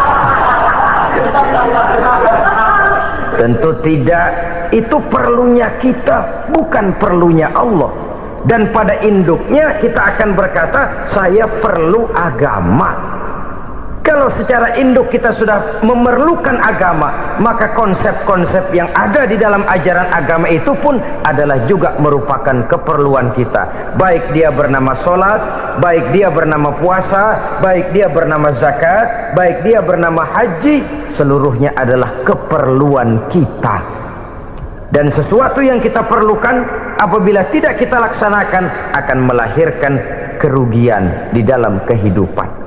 Tentu tidak. Itu perlunya kita, bukan perlunya Allah. Dan pada induknya kita akan berkata saya perlu agama. Kalau secara induk kita sudah memerlukan agama, maka konsep-konsep yang ada di dalam ajaran agama itu pun adalah juga merupakan keperluan kita. Baik dia bernama sholat, baik dia bernama puasa, baik dia bernama zakat, baik dia bernama haji, seluruhnya adalah keperluan kita. Dan sesuatu yang kita perlukan apabila tidak kita laksanakan akan melahirkan kerugian di dalam kehidupan.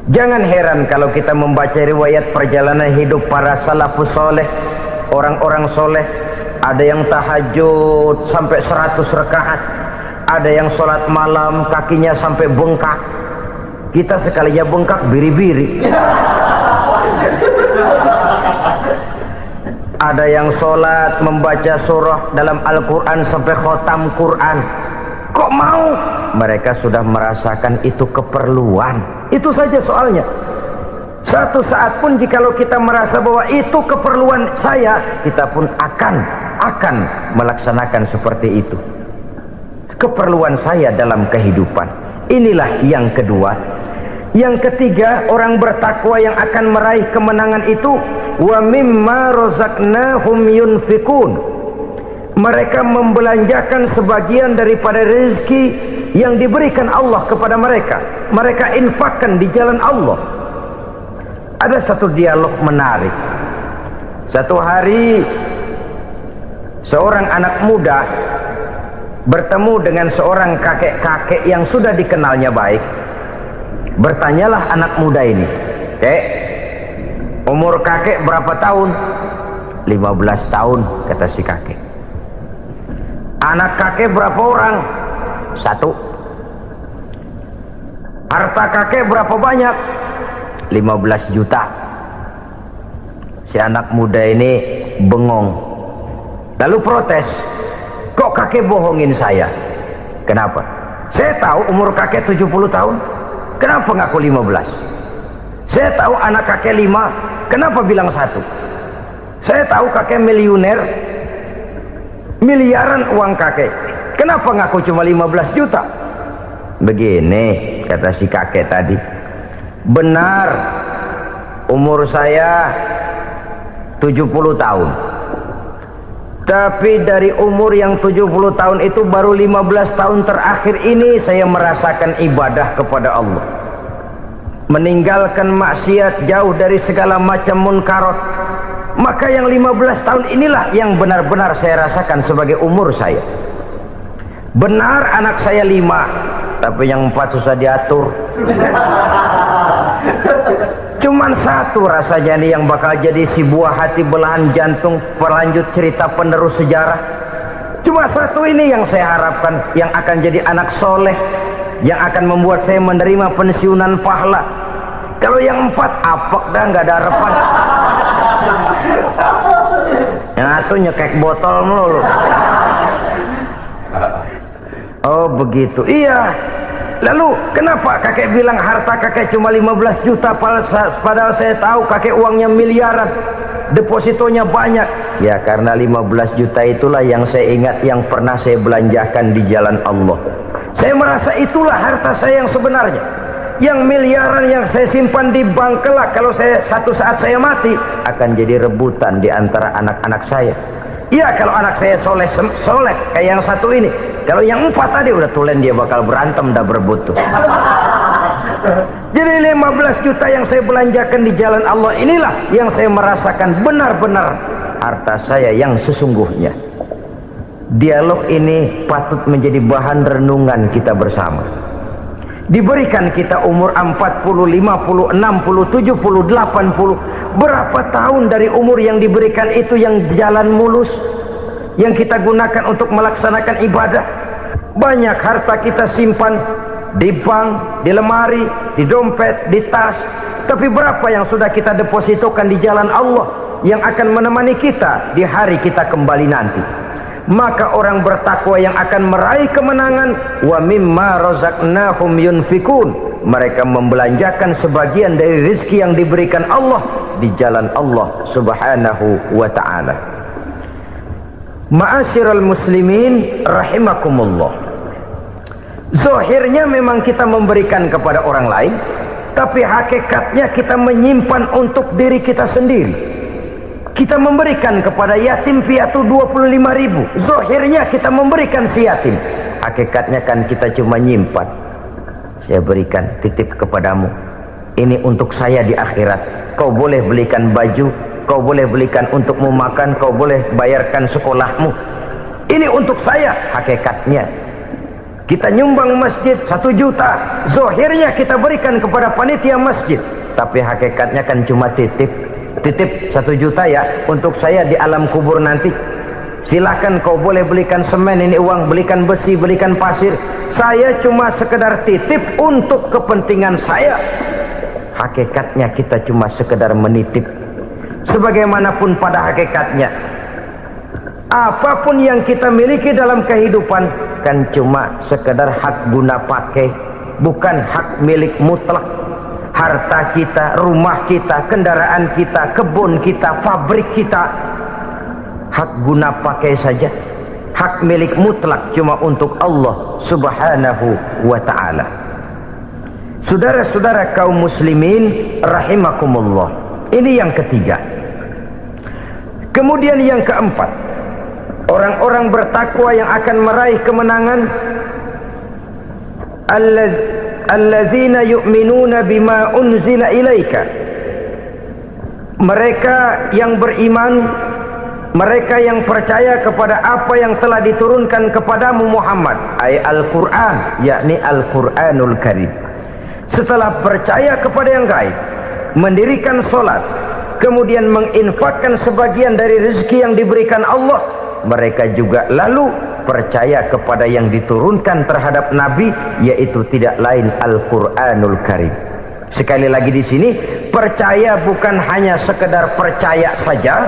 Jangan heran kalau kita membaca riwayat perjalanan hidup para salafus soleh, orang-orang soleh. Ada yang tahajud sampai 100 rakaat, ada yang sholat malam kakinya sampai bengkak. Kita sekalinya bengkak biri-biri. Ada yang sholat membaca surah dalam Al-Quran sampai khotam Quran. Kok mau? Mereka sudah merasakan itu keperluan. Itu saja soalnya. Satu saat pun jikalau kita merasa bahwa itu keperluan saya, kita pun akan melaksanakan seperti itu. Keperluan saya dalam kehidupan. Inilah yang kedua. Yang ketiga, orang bertakwa yang akan meraih kemenangan itu, wa mimma razaqnahum yunfikun. Mereka membelanjakan sebagian daripada rezeki yang diberikan Allah kepada mereka. Mereka infakkan di jalan Allah. Ada satu dialog menarik. Satu hari seorang anak muda bertemu dengan seorang kakek-kakek yang sudah dikenalnya baik. Bertanyalah anak muda ini, "Kek, umur kakek berapa tahun?" 15 tahun, kata si kakek. "Anak kakek berapa orang?" 1. "Harta kakek berapa banyak?" 15 juta. Si anak muda ini bengong, lalu protes, "Kok kakek bohongin saya?" "Kenapa?" "Saya tahu umur kakek 70 tahun. Kenapa ngaku 15? Saya tahu anak kakek 5. Kenapa bilang 1? Saya tahu kakek miliuner, miliaran uang kakek. Kenapa ngaku cuma 15 juta? Begini, kata si kakek tadi. Benar, umur saya 70 tahun. Tapi dari umur yang 70 tahun itu baru 15 tahun terakhir ini saya merasakan ibadah kepada Allah. Meninggalkan maksiat, jauh dari segala macam munkarat. Maka yang 15 tahun inilah yang benar-benar saya rasakan sebagai umur saya. Benar anak saya 5, tapi yang 4 susah diatur. Cuman 1 rasanya nih yang bakal jadi si buah hati belahan jantung pelanjut cerita penerus sejarah. Cuma 1 ini yang saya harapkan, yang akan jadi anak soleh, yang akan membuat saya menerima pensiunan pahala. Kalau yang 4 apek dah, nggak ada harapan. Yang 1 nyekek botol mulu. Oh begitu, iya. Lalu kenapa kakek bilang harta kakek cuma 15 juta padahal saya tahu kakek uangnya miliaran, depositonya banyak? Ya karena 15 juta itulah yang saya ingat yang pernah saya belanjakan di jalan Allah. Saya merasa itulah harta saya yang sebenarnya. Yang miliaran yang saya simpan di bank kelak kalau saya satu saat saya mati akan jadi rebutan di antara anak-anak saya. Iya kalau anak saya soleh kayak yang 1 ini. Kalau yang 4 tadi udah tulen dia bakal berantem dah berebut tuh. Jadi 15 juta yang saya belanjakan di jalan Allah inilah yang saya merasakan benar-benar harta saya yang sesungguhnya. Dialog ini patut menjadi bahan renungan kita bersama. Diberikan kita umur 40, 50, 60, 70, 80. Berapa tahun dari umur yang diberikan itu yang jalan mulus, yang kita gunakan untuk melaksanakan ibadah? Banyak harta kita simpan di bank, di lemari, di dompet, di tas. Tapi berapa yang sudah kita depositokan di jalan Allah yang akan menemani kita di hari kita kembali nanti? Maka orang bertakwa yang akan meraih kemenangan, wa mimma razaqnahum yunfikun, mereka membelanjakan sebagian dari rezeki yang diberikan Allah di jalan Allah subhanahu wa ta'ala. Ma'asyiral muslimin rahimakumullah, zahirnya memang kita memberikan kepada orang lain, tapi hakikatnya kita menyimpan untuk diri kita sendiri. Kita memberikan kepada yatim piatu 25.000. Zahirnya kita memberikan si yatim, hakikatnya kan kita cuma nyimpan. Saya berikan, titip kepadamu, ini untuk saya di akhirat. Kau boleh belikan baju, kau boleh belikan untukmu makan, kau boleh bayarkan sekolahmu. Ini untuk saya. Hakikatnya kita nyumbang masjid 1 juta, zahirnya kita berikan kepada panitia masjid, tapi hakikatnya kan cuma titip 1 juta ya, untuk saya di alam kubur nanti. Silahkan kau boleh belikan semen, ini uang, belikan besi, belikan pasir. Saya cuma sekedar titip untuk kepentingan saya. Hakikatnya kita cuma sekedar menitip. Sebagaimanapun pada hakikatnya, apapun yang kita miliki dalam kehidupan kan cuma sekedar hak guna pakai, bukan hak milik mutlak. Harta kita, rumah kita, kendaraan kita, kebun kita, pabrik kita, hak guna pakai saja. Hak milik mutlak cuma untuk Allah subhanahu wa ta'ala. Saudara-saudara kaum muslimin rahimakumullah, ini yang ketiga. Kemudian yang keempat, orang-orang bertakwa yang akan meraih kemenangan, allazina yu'minuna bima unzila ilaika, mereka yang beriman, mereka yang percaya kepada apa yang telah diturunkan kepadamu Muhammad, ay Al-Quran, yakni Al-Quranul Karim. Setelah percaya kepada yang gaib, mendirikan solat, kemudian menginfakkan sebagian dari rezeki yang diberikan Allah, mereka juga lalu percaya kepada yang diturunkan terhadap Nabi, yaitu tidak lain Al-Quranul Karim. Sekali lagi di sini, percaya bukan hanya sekedar percaya saja,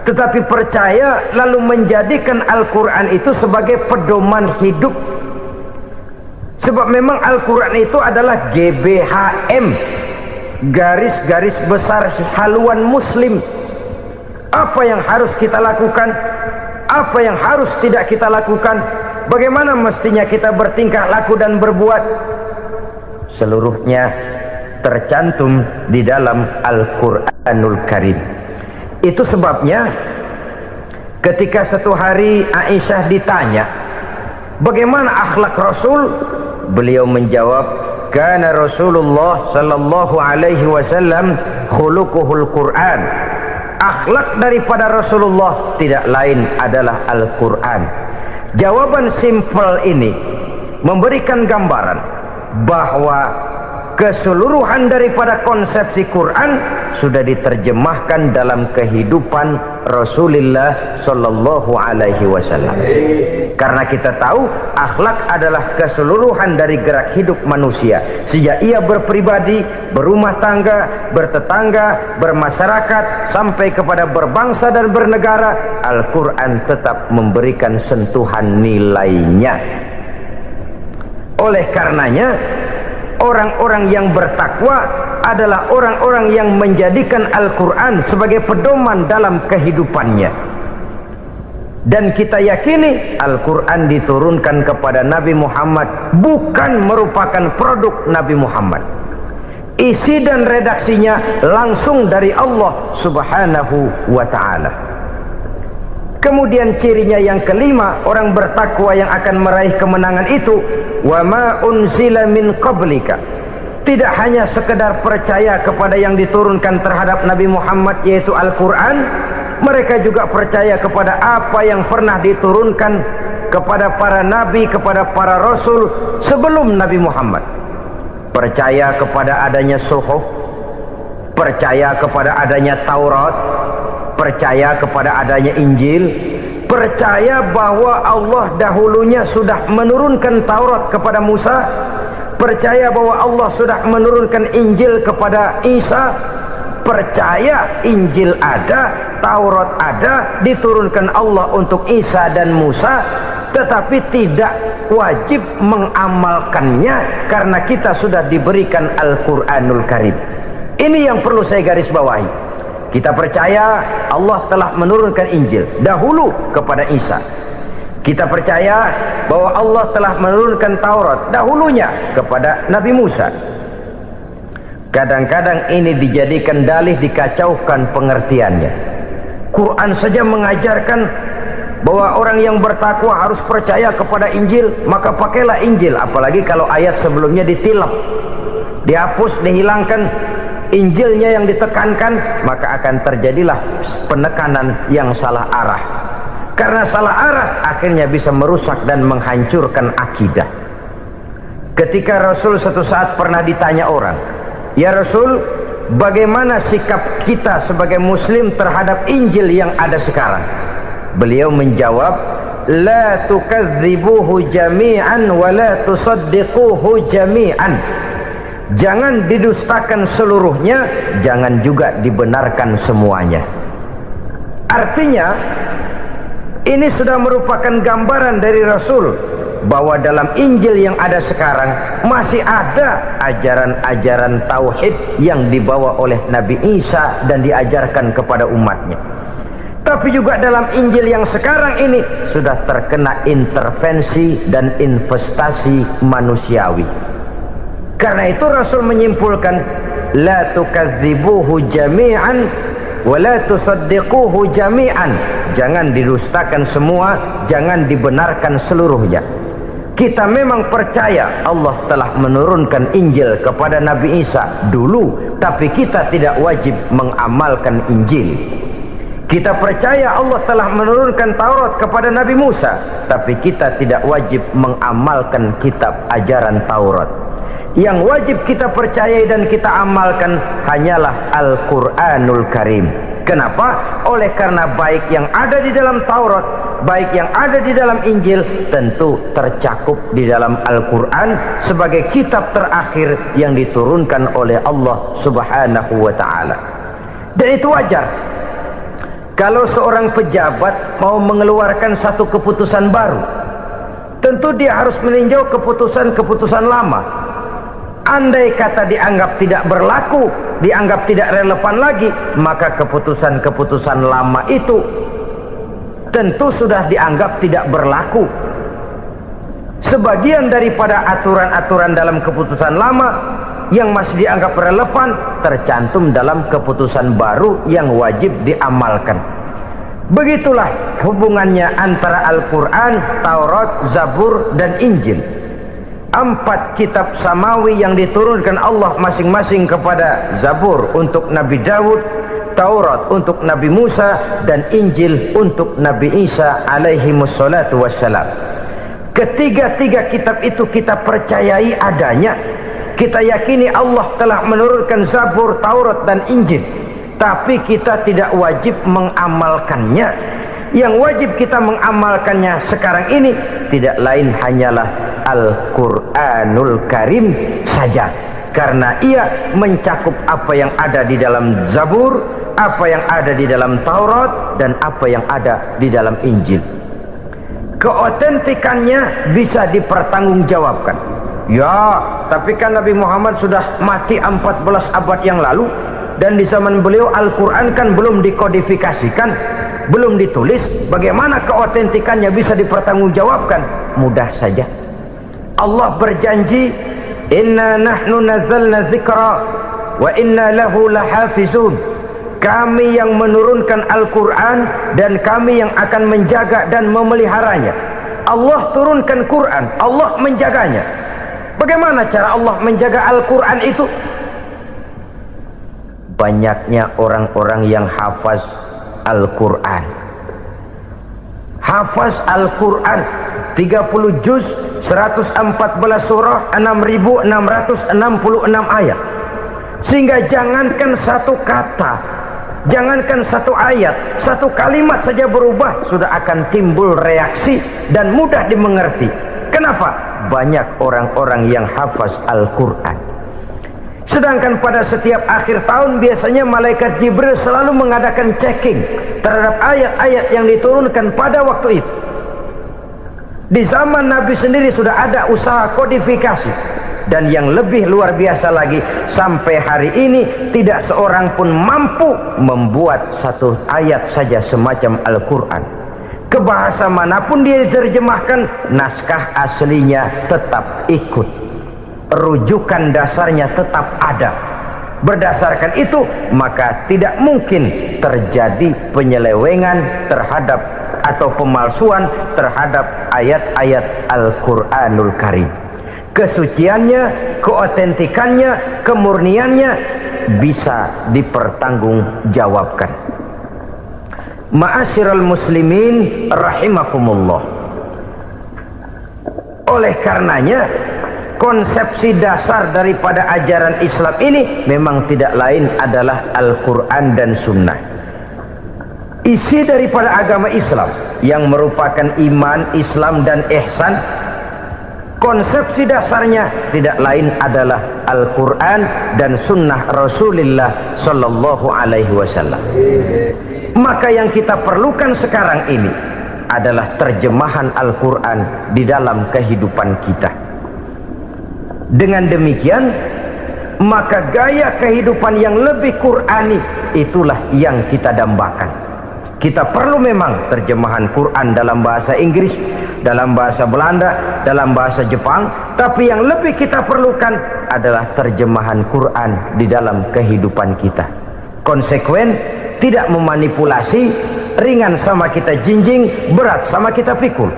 tetapi percaya lalu menjadikan Al-Quran itu sebagai pedoman hidup. Sebab memang Al-Quran itu adalah GBHM, garis-garis besar haluan muslim. Apa yang harus kita lakukan, apa yang harus tidak kita lakukan, bagaimana mestinya kita bertingkah laku dan berbuat, seluruhnya tercantum di dalam Al-Quranul Karim. Itu sebabnya ketika satu hari Aisyah ditanya bagaimana akhlak Rasul, beliau menjawab, kana Rasulullah sallallahu alaihi wasallam khuluquhul Quran. Akhlak daripada Rasulullah tidak lain adalah Al-Quran. Jawaban simpel ini memberikan gambaran bahwa keseluruhan daripada konsepsi Quran sudah diterjemahkan dalam kehidupan Rasulullah sallallahu alaihi wasallam. Karena kita tahu akhlak adalah keseluruhan dari gerak hidup manusia, sejak ia berpribadi, berumah tangga, bertetangga, bermasyarakat, sampai kepada berbangsa dan bernegara. Al-Quran tetap memberikan sentuhan nilainya. Oleh karenanya, orang-orang yang bertakwa adalah orang-orang yang menjadikan Al-Quran sebagai pedoman dalam kehidupannya. Dan kita yakini Al-Quran diturunkan kepada Nabi Muhammad bukan merupakan produk Nabi Muhammad. Isi dan redaksinya langsung dari Allah subhanahu wa ta'ala. Kemudian cirinya yang kelima, orang bertakwa yang akan meraih kemenangan itu, wa ma unzila min qablika. Tidak hanya sekedar percaya kepada yang diturunkan terhadap Nabi Muhammad, yaitu Al-Quran, mereka juga percaya kepada apa yang pernah diturunkan kepada para nabi, kepada para rasul sebelum Nabi Muhammad. percaya kepada adanya suhuf, percaya kepada adanya Taurat, percaya kepada adanya Injil, percaya bahwa Allah dahulunya sudah menurunkan Taurat kepada Musa, percaya bahwa Allah sudah menurunkan Injil kepada Isa, percaya Injil ada, Taurat ada, diturunkan Allah untuk Isa dan Musa, tetapi tidak wajib mengamalkannya karena kita sudah diberikan Al-Quranul Karim. Ini yang perlu saya garis bawahi. Kita percaya Allah telah menurunkan Injil dahulu kepada Isa. Kita percaya bahwa Allah telah menurunkan Taurat dahulunya kepada Nabi Musa. Kadang-kadang ini dijadikan dalih, dikacaukan pengertiannya. Quran saja mengajarkan bahwa orang yang bertakwa harus percaya kepada Injil, maka pakailah Injil. Apalagi kalau ayat sebelumnya ditilap, dihapus, dihilangkan, Injilnya yang ditekankan, maka akan terjadilah penekanan yang salah arah. Karena salah arah akhirnya bisa merusak dan menghancurkan akidah. Ketika Rasul suatu saat pernah ditanya orang, "Ya Rasul, bagaimana sikap kita sebagai muslim terhadap Injil yang ada sekarang?" Beliau menjawab, "La tukadzibuhu jami'an wa la tusaddiquhu jami'an." Jangan didustakan seluruhnya, jangan juga dibenarkan semuanya. Artinya, ini sudah merupakan gambaran dari Rasul bahwa dalam Injil yang ada sekarang masih ada ajaran-ajaran tauhid yang dibawa oleh Nabi Isa dan diajarkan kepada umatnya. Tapi juga dalam Injil yang sekarang ini sudah terkena intervensi dan investasi manusiawi. Karena itu Rasul menyimpulkan, la tukadzibuhu jami'an wa la tusaddiquhu jami'an. Jangan didustakan semua, jangan dibenarkan seluruhnya. Kita memang percaya Allah telah menurunkan Injil kepada Nabi Isa dulu, tapi kita tidak wajib mengamalkan Injil. Kita percaya Allah telah menurunkan Taurat kepada Nabi Musa, tapi kita tidak wajib mengamalkan kitab ajaran Taurat. Yang wajib kita percayai dan kita amalkan hanyalah Al-Quranul Karim. Kenapa? Oleh karena baik yang ada di dalam Taurat, baik yang ada di dalam Injil, tentu tercakup di dalam Al-Quran sebagai kitab terakhir yang diturunkan oleh Allah Subhanahu wa Ta'ala. Dan itu wajar. Kalau seorang pejabat mau mengeluarkan satu keputusan baru, tentu dia harus meninjau keputusan-keputusan lama. Andai kata dianggap tidak berlaku, dianggap tidak relevan lagi, maka keputusan-keputusan lama itu tentu sudah dianggap tidak berlaku. Sebagian daripada aturan-aturan dalam keputusan lama yang masih dianggap relevan tercantum dalam keputusan baru yang wajib diamalkan. Begitulah hubungannya antara Al-Quran, Taurat, Zabur, dan Injil. 4 kitab samawi yang diturunkan Allah masing-masing kepada Zabur untuk Nabi Daud, Taurat untuk Nabi Musa, dan Injil untuk Nabi Isa alaihi wassalatu wassalam. Ketiga-tiga kitab itu kita percayai adanya. Kita yakini Allah telah menurunkan Zabur, Taurat, dan Injil, tapi kita tidak wajib mengamalkannya. Yang wajib kita mengamalkannya sekarang ini tidak lain hanyalah Al-Quranul Karim saja, karena ia mencakup apa yang ada di dalam Zabur, apa yang ada di dalam Taurat, dan apa yang ada di dalam Injil. Keotentikannya bisa dipertanggungjawabkan. Ya, tapi kan Nabi Muhammad sudah mati 14 abad yang lalu, dan di zaman beliau Al-Quran kan belum dikodifikasikan, belum ditulis. Bagaimana keotentikannya bisa dipertanggungjawabkan? Mudah saja. Allah berjanji, inna nahnu nazzalna dzikra wa inna lahu lahafizun. Kami yang menurunkan Al-Quran dan kami yang akan menjaga dan memeliharanya. Allah turunkan Quran, Allah menjaganya. Bagaimana cara Allah menjaga Al-Quran itu? Banyaknya orang-orang yang hafaz Al-Quran. Hafaz Al-Quran, 30 juz, 114 surah, 6.666 ayat. Sehingga jangankan satu kata, jangankan satu ayat, satu kalimat saja berubah sudah akan timbul reaksi dan mudah dimengerti. Kenapa? Banyak orang-orang yang hafaz Al-Quran. Sedangkan pada setiap akhir tahun biasanya malaikat Jibril selalu mengadakan checking terhadap ayat-ayat yang diturunkan pada waktu itu. Di zaman Nabi sendiri sudah ada usaha kodifikasi. Dan yang lebih luar biasa lagi, sampai hari ini tidak seorang pun mampu membuat satu ayat saja semacam Al-Quran. Ke bahasa manapun dia diterjemahkan, naskah aslinya tetap ikut. Rujukan dasarnya tetap ada. Berdasarkan itu, maka tidak mungkin terjadi penyelewengan terhadap atau pemalsuan terhadap ayat-ayat Al-Quranul Karim. Kesuciannya, keotentikannya, kemurniannya bisa dipertanggungjawabkan. Ma'asyiral muslimin rahimakumullah. Oleh karenanya, konsepsi dasar daripada ajaran Islam ini memang tidak lain adalah Al-Quran dan Sunnah. Isi daripada agama Islam yang merupakan iman, Islam dan ihsan, konsepsi dasarnya tidak lain adalah Al-Quran dan Sunnah Rasulullah Sallallahu Alaihi Wasallam. Maka yang kita perlukan sekarang ini adalah terjemahan Al-Quran di dalam kehidupan kita. Dengan demikian, maka gaya kehidupan yang lebih Qurani itulah yang kita dambakan. Kita perlu memang terjemahan Quran dalam bahasa Inggris, dalam bahasa Belanda, dalam bahasa Jepang, tapi yang lebih kita perlukan adalah terjemahan Quran di dalam kehidupan kita. Konsekuen, tidak memanipulasi, ringan sama kita jinjing, berat sama kita pikul.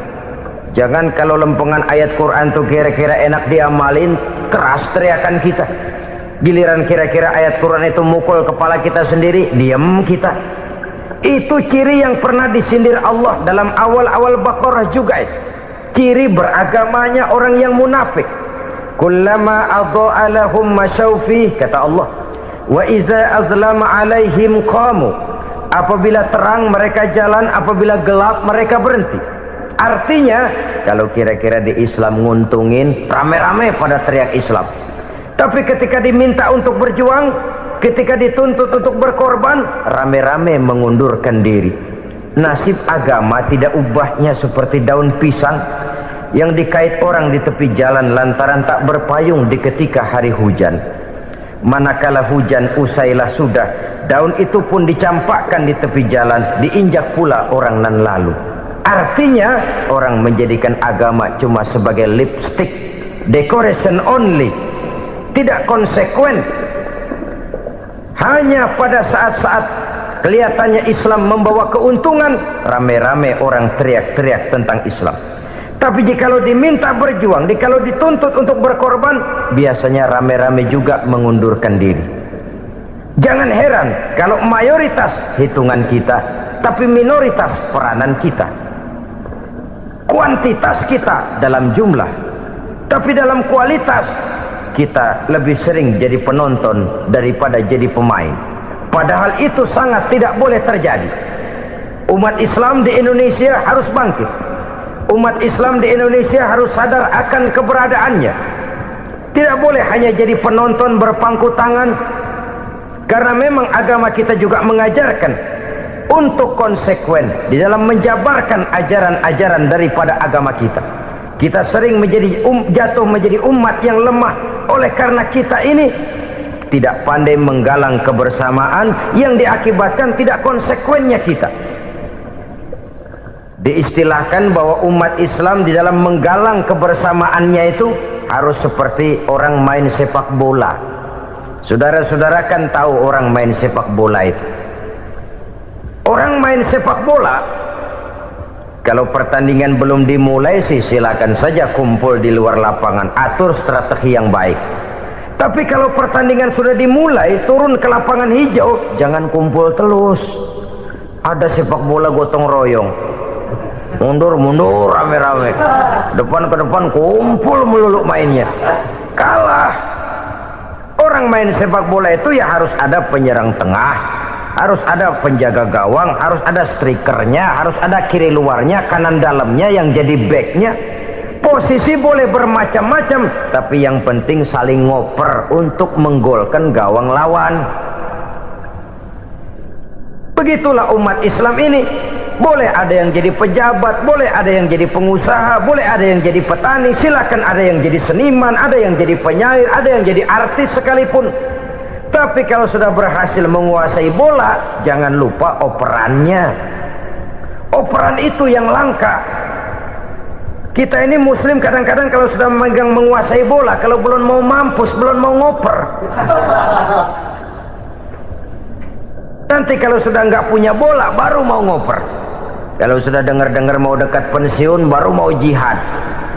Jangan kalau lempengan ayat Quran tuh kira-kira enak diamalin, keras teriakan kita. Giliran kira-kira ayat Quran itu mukul kepala kita sendiri, diam kita. Itu ciri yang pernah disindir Allah dalam awal-awal Baqarah juga itu. Ciri beragamanya orang yang munafik. Kullama adha'a lahum masyawfi, kata Allah. Wa iza azlama alaihim qamu. Apabila terang mereka jalan, apabila gelap mereka berhenti. Artinya, kalau kira-kira di Islam nguntungin, rame-rame pada teriak Islam. Tapi ketika diminta untuk berjuang, ketika dituntut untuk berkorban, rame-rame mengundurkan diri. Nasib agama tidak ubahnya seperti daun pisang yang dikait orang di tepi jalan lantaran tak berpayung di ketika hari hujan. Manakala hujan usailah sudah, daun itu pun dicampakkan di tepi jalan, diinjak pula orang nan lalu. Artinya orang menjadikan agama cuma sebagai lipstick, decoration only, tidak konsekuen. Hanya pada saat-saat kelihatannya Islam membawa keuntungan, rame-rame orang teriak-teriak tentang Islam. Tapi jikalau diminta berjuang, jikalau dituntut untuk berkorban, biasanya rame-rame juga mengundurkan diri. Jangan heran kalau mayoritas hitungan kita, tapi minoritas peranan kita. Kuantitas kita dalam jumlah, tapi dalam kualitas kita lebih sering jadi penonton daripada jadi pemain. Padahal itu sangat tidak boleh terjadi. Umat Islam di Indonesia harus bangkit. Umat Islam di Indonesia harus sadar akan keberadaannya. Tidak boleh hanya jadi penonton berpangku tangan, karena memang agama kita juga mengajarkan untuk konsekuen di dalam menjabarkan ajaran-ajaran daripada agama kita. Kita sering jatuh menjadi umat yang lemah oleh karena kita ini tidak pandai menggalang kebersamaan yang diakibatkan tidak konsekuennya kita. Diistilahkan bahwa umat Islam di dalam menggalang kebersamaannya itu harus seperti orang main sepak bola. Saudara-saudara kan tahu orang main sepak bola itu. Orang main sepak bola, kalau pertandingan belum dimulai sih silakan saja kumpul di luar lapangan, atur strategi yang baik. Tapi kalau pertandingan sudah dimulai, turun ke lapangan hijau, jangan kumpul terus. Ada sepak bola gotong royong. mundur rame-rame, depan ke depan kumpul melulu mainnya. Kalah. Orang main sepak bola itu ya harus ada penyerang tengah, harus ada penjaga gawang, harus ada strikernya, harus ada kiri luarnya, kanan dalamnya yang jadi backnya. Posisi boleh bermacam-macam, tapi yang penting saling ngoper untuk menggolkan gawang lawan. Begitulah umat Islam ini. Boleh ada yang jadi pejabat, boleh ada yang jadi pengusaha, boleh ada yang jadi petani, silakan ada yang jadi seniman, ada yang jadi penyair, ada yang jadi artis sekalipun. Tapi kalau sudah berhasil menguasai bola, jangan lupa operannya. Operan itu yang langka. Kita ini muslim kadang-kadang kalau sudah memegang menguasai bola, kalau belum mau mampus, belum mau ngoper. Nanti kalau sudah nggak punya bola, baru mau ngoper. Kalau sudah dengar-dengar mau dekat pensiun, baru mau jihad,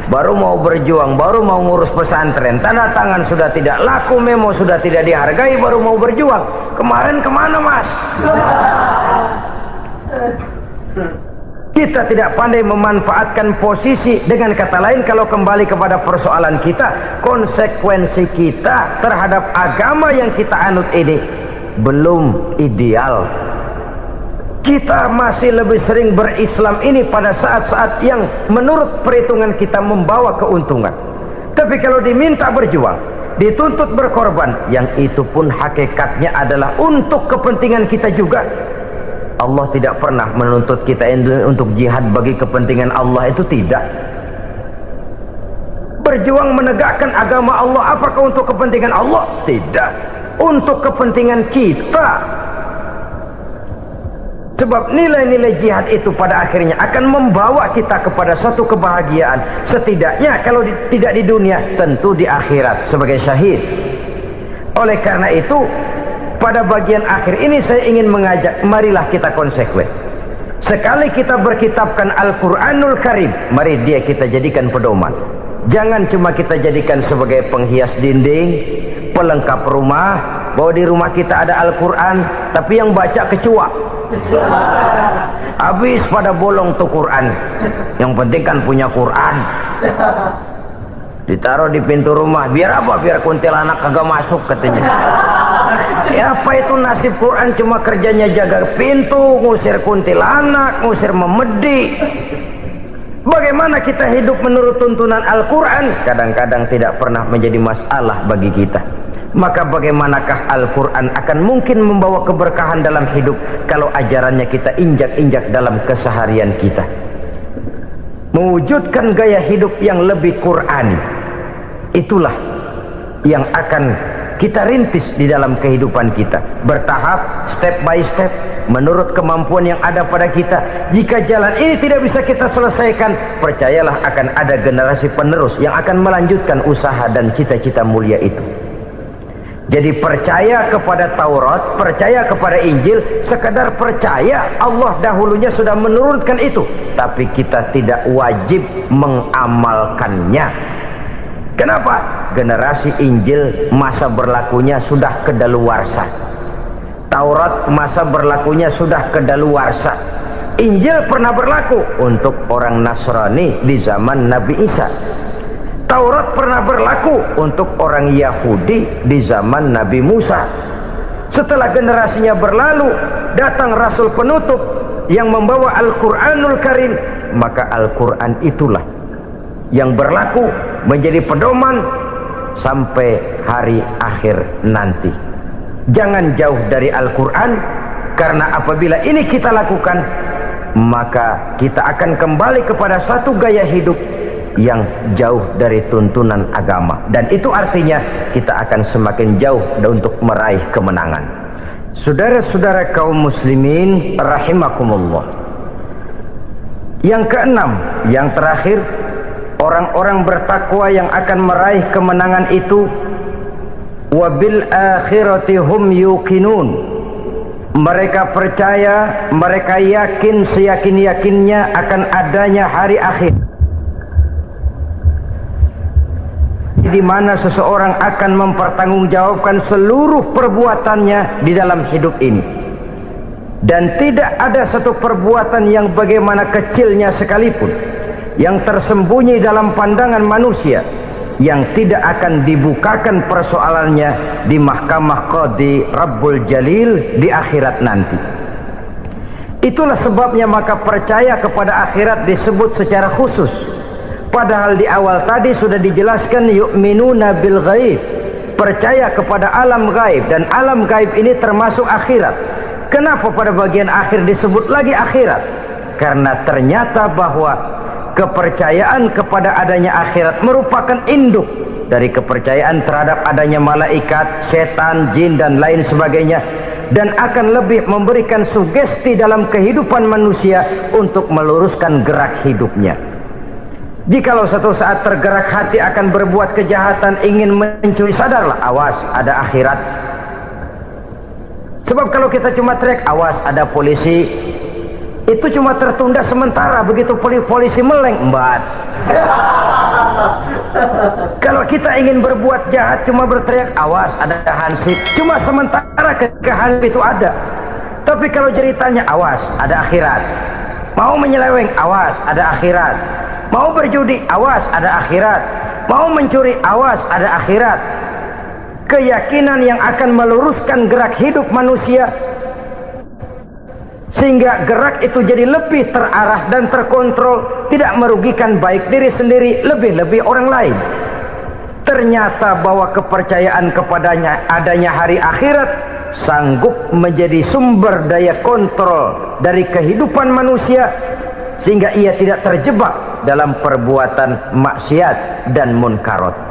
baru mau berjuang, baru mau ngurus pesantren. Tanda tangan sudah tidak laku, memo sudah tidak dihargai, baru mau berjuang. Kemarin kemana mas? Kita tidak pandai memanfaatkan posisi. Dengan kata lain, kalau kembali kepada persoalan kita, konsekuensi kita terhadap agama yang kita anut ini belum ideal. Kita masih lebih sering berislam ini pada saat-saat yang menurut perhitungan kita membawa keuntungan. Tapi kalau diminta berjuang, dituntut berkorban, yang itu pun hakikatnya adalah untuk kepentingan kita juga. Allah tidak pernah menuntut kita untuk jihad bagi kepentingan Allah, itu tidak. Berjuang menegakkan agama Allah, apakah untuk kepentingan Allah? Tidak. Untuk kepentingan kita. Sebab nilai-nilai jihad itu pada akhirnya akan membawa kita kepada suatu kebahagiaan. Setidaknya kalau tidak di dunia, tentu di akhirat sebagai syahid. Oleh karena itu, pada bagian akhir ini saya ingin mengajak, marilah kita konsekuen. Sekali kita berkitabkan Al-Quranul Karim, mari dia kita jadikan pedoman. Jangan cuma kita jadikan sebagai penghias dinding, pelengkap rumah, bahwa di rumah kita ada Al-Quran, tapi yang baca kecoa. Habis pada bolong tuh Quran. Yang penting kan punya Quran. Ditaruh di pintu rumah, biar apa? Biar kuntilanak kagak masuk katanya. Ya apa itu nasib Quran, cuma kerjanya jaga pintu, ngusir kuntilanak, ngusir memedi. Bagaimana kita hidup menurut tuntunan Al-Quran? Kadang-kadang tidak pernah menjadi masalah bagi kita. Maka bagaimanakah Al-Quran akan mungkin membawa keberkahan dalam hidup kalau ajarannya kita injak-injak dalam keseharian kita? Mewujudkan gaya hidup yang lebih Qurani, itulah yang akan kita rintis di dalam kehidupan kita, bertahap, step by step, menurut kemampuan yang ada pada kita. Jika jalan ini tidak bisa kita selesaikan, percayalah akan ada generasi penerus yang akan melanjutkan usaha dan cita-cita mulia itu. Jadi percaya kepada Taurat, percaya kepada Injil, sekedar percaya Allah dahulunya sudah menurunkan itu, tapi kita tidak wajib mengamalkannya. Kenapa? Generasi Injil masa berlakunya sudah kedaluarsa. Taurat masa berlakunya sudah kedaluarsa. Injil pernah berlaku untuk orang Nasrani di zaman Nabi Isa. Taurat pernah berlaku untuk orang Yahudi di zaman Nabi Musa. Setelah generasinya berlalu, datang Rasul penutup yang membawa Al-Quranul Karim. Maka Al-Quran itulah yang berlaku menjadi pedoman sampai hari akhir nanti. Jangan jauh dari Al-Quran, karena apabila ini kita lakukan, maka kita akan kembali kepada satu gaya hidup yang jauh dari tuntunan agama, dan itu artinya kita akan semakin jauh untuk meraih kemenangan. Saudara-saudara kaum muslimin rahimakumullah, yang keenam, yang terakhir, orang-orang bertakwa yang akan meraih kemenangan itu wabil akhirati hum yuqinun. Mereka percaya, mereka yakin seyakin-yakinnya akan adanya hari akhir, di mana seseorang akan mempertanggungjawabkan seluruh perbuatannya di dalam hidup ini. Dan tidak ada satu perbuatan yang bagaimana kecilnya sekalipun yang tersembunyi dalam pandangan manusia yang tidak akan dibukakan persoalannya di mahkamah Qadi Rabbul Jalil di akhirat nanti. Itulah sebabnya maka percaya kepada akhirat disebut secara khusus. Padahal di awal tadi sudah dijelaskan yu'minuna bil ghaib, percaya kepada alam gaib, dan alam gaib ini termasuk akhirat. Kenapa pada bagian akhir disebut lagi akhirat? Karena ternyata bahwa kepercayaan kepada adanya akhirat merupakan induk dari kepercayaan terhadap adanya malaikat, setan, jin dan lain sebagainya, dan akan lebih memberikan sugesti dalam kehidupan manusia untuk meluruskan gerak hidupnya. Jikalau satu saat tergerak hati akan berbuat kejahatan, ingin mencuri, sadarlah, awas ada akhirat. Sebab kalau kita cuma teriak awas ada polisi, itu cuma tertunda sementara. Begitu polisi meleng, embat. Kalau kita ingin berbuat jahat cuma berteriak awas ada hansip, cuma sementara ketika hansip itu ada. Tapi kalau ceritanya awas ada akhirat, mau menyeleweng awas ada akhirat, mau berjudi awas ada akhirat, mau mencuri awas ada akhirat. Keyakinan yang akan meluruskan gerak hidup manusia sehingga gerak itu jadi lebih terarah dan terkontrol, tidak merugikan baik diri sendiri, lebih-lebih orang lain. Ternyata bahwa kepercayaan kepadanya adanya hari akhirat sanggup menjadi sumber daya kontrol dari kehidupan manusia, sehingga ia tidak terjebak dalam perbuatan maksiat dan munkarat.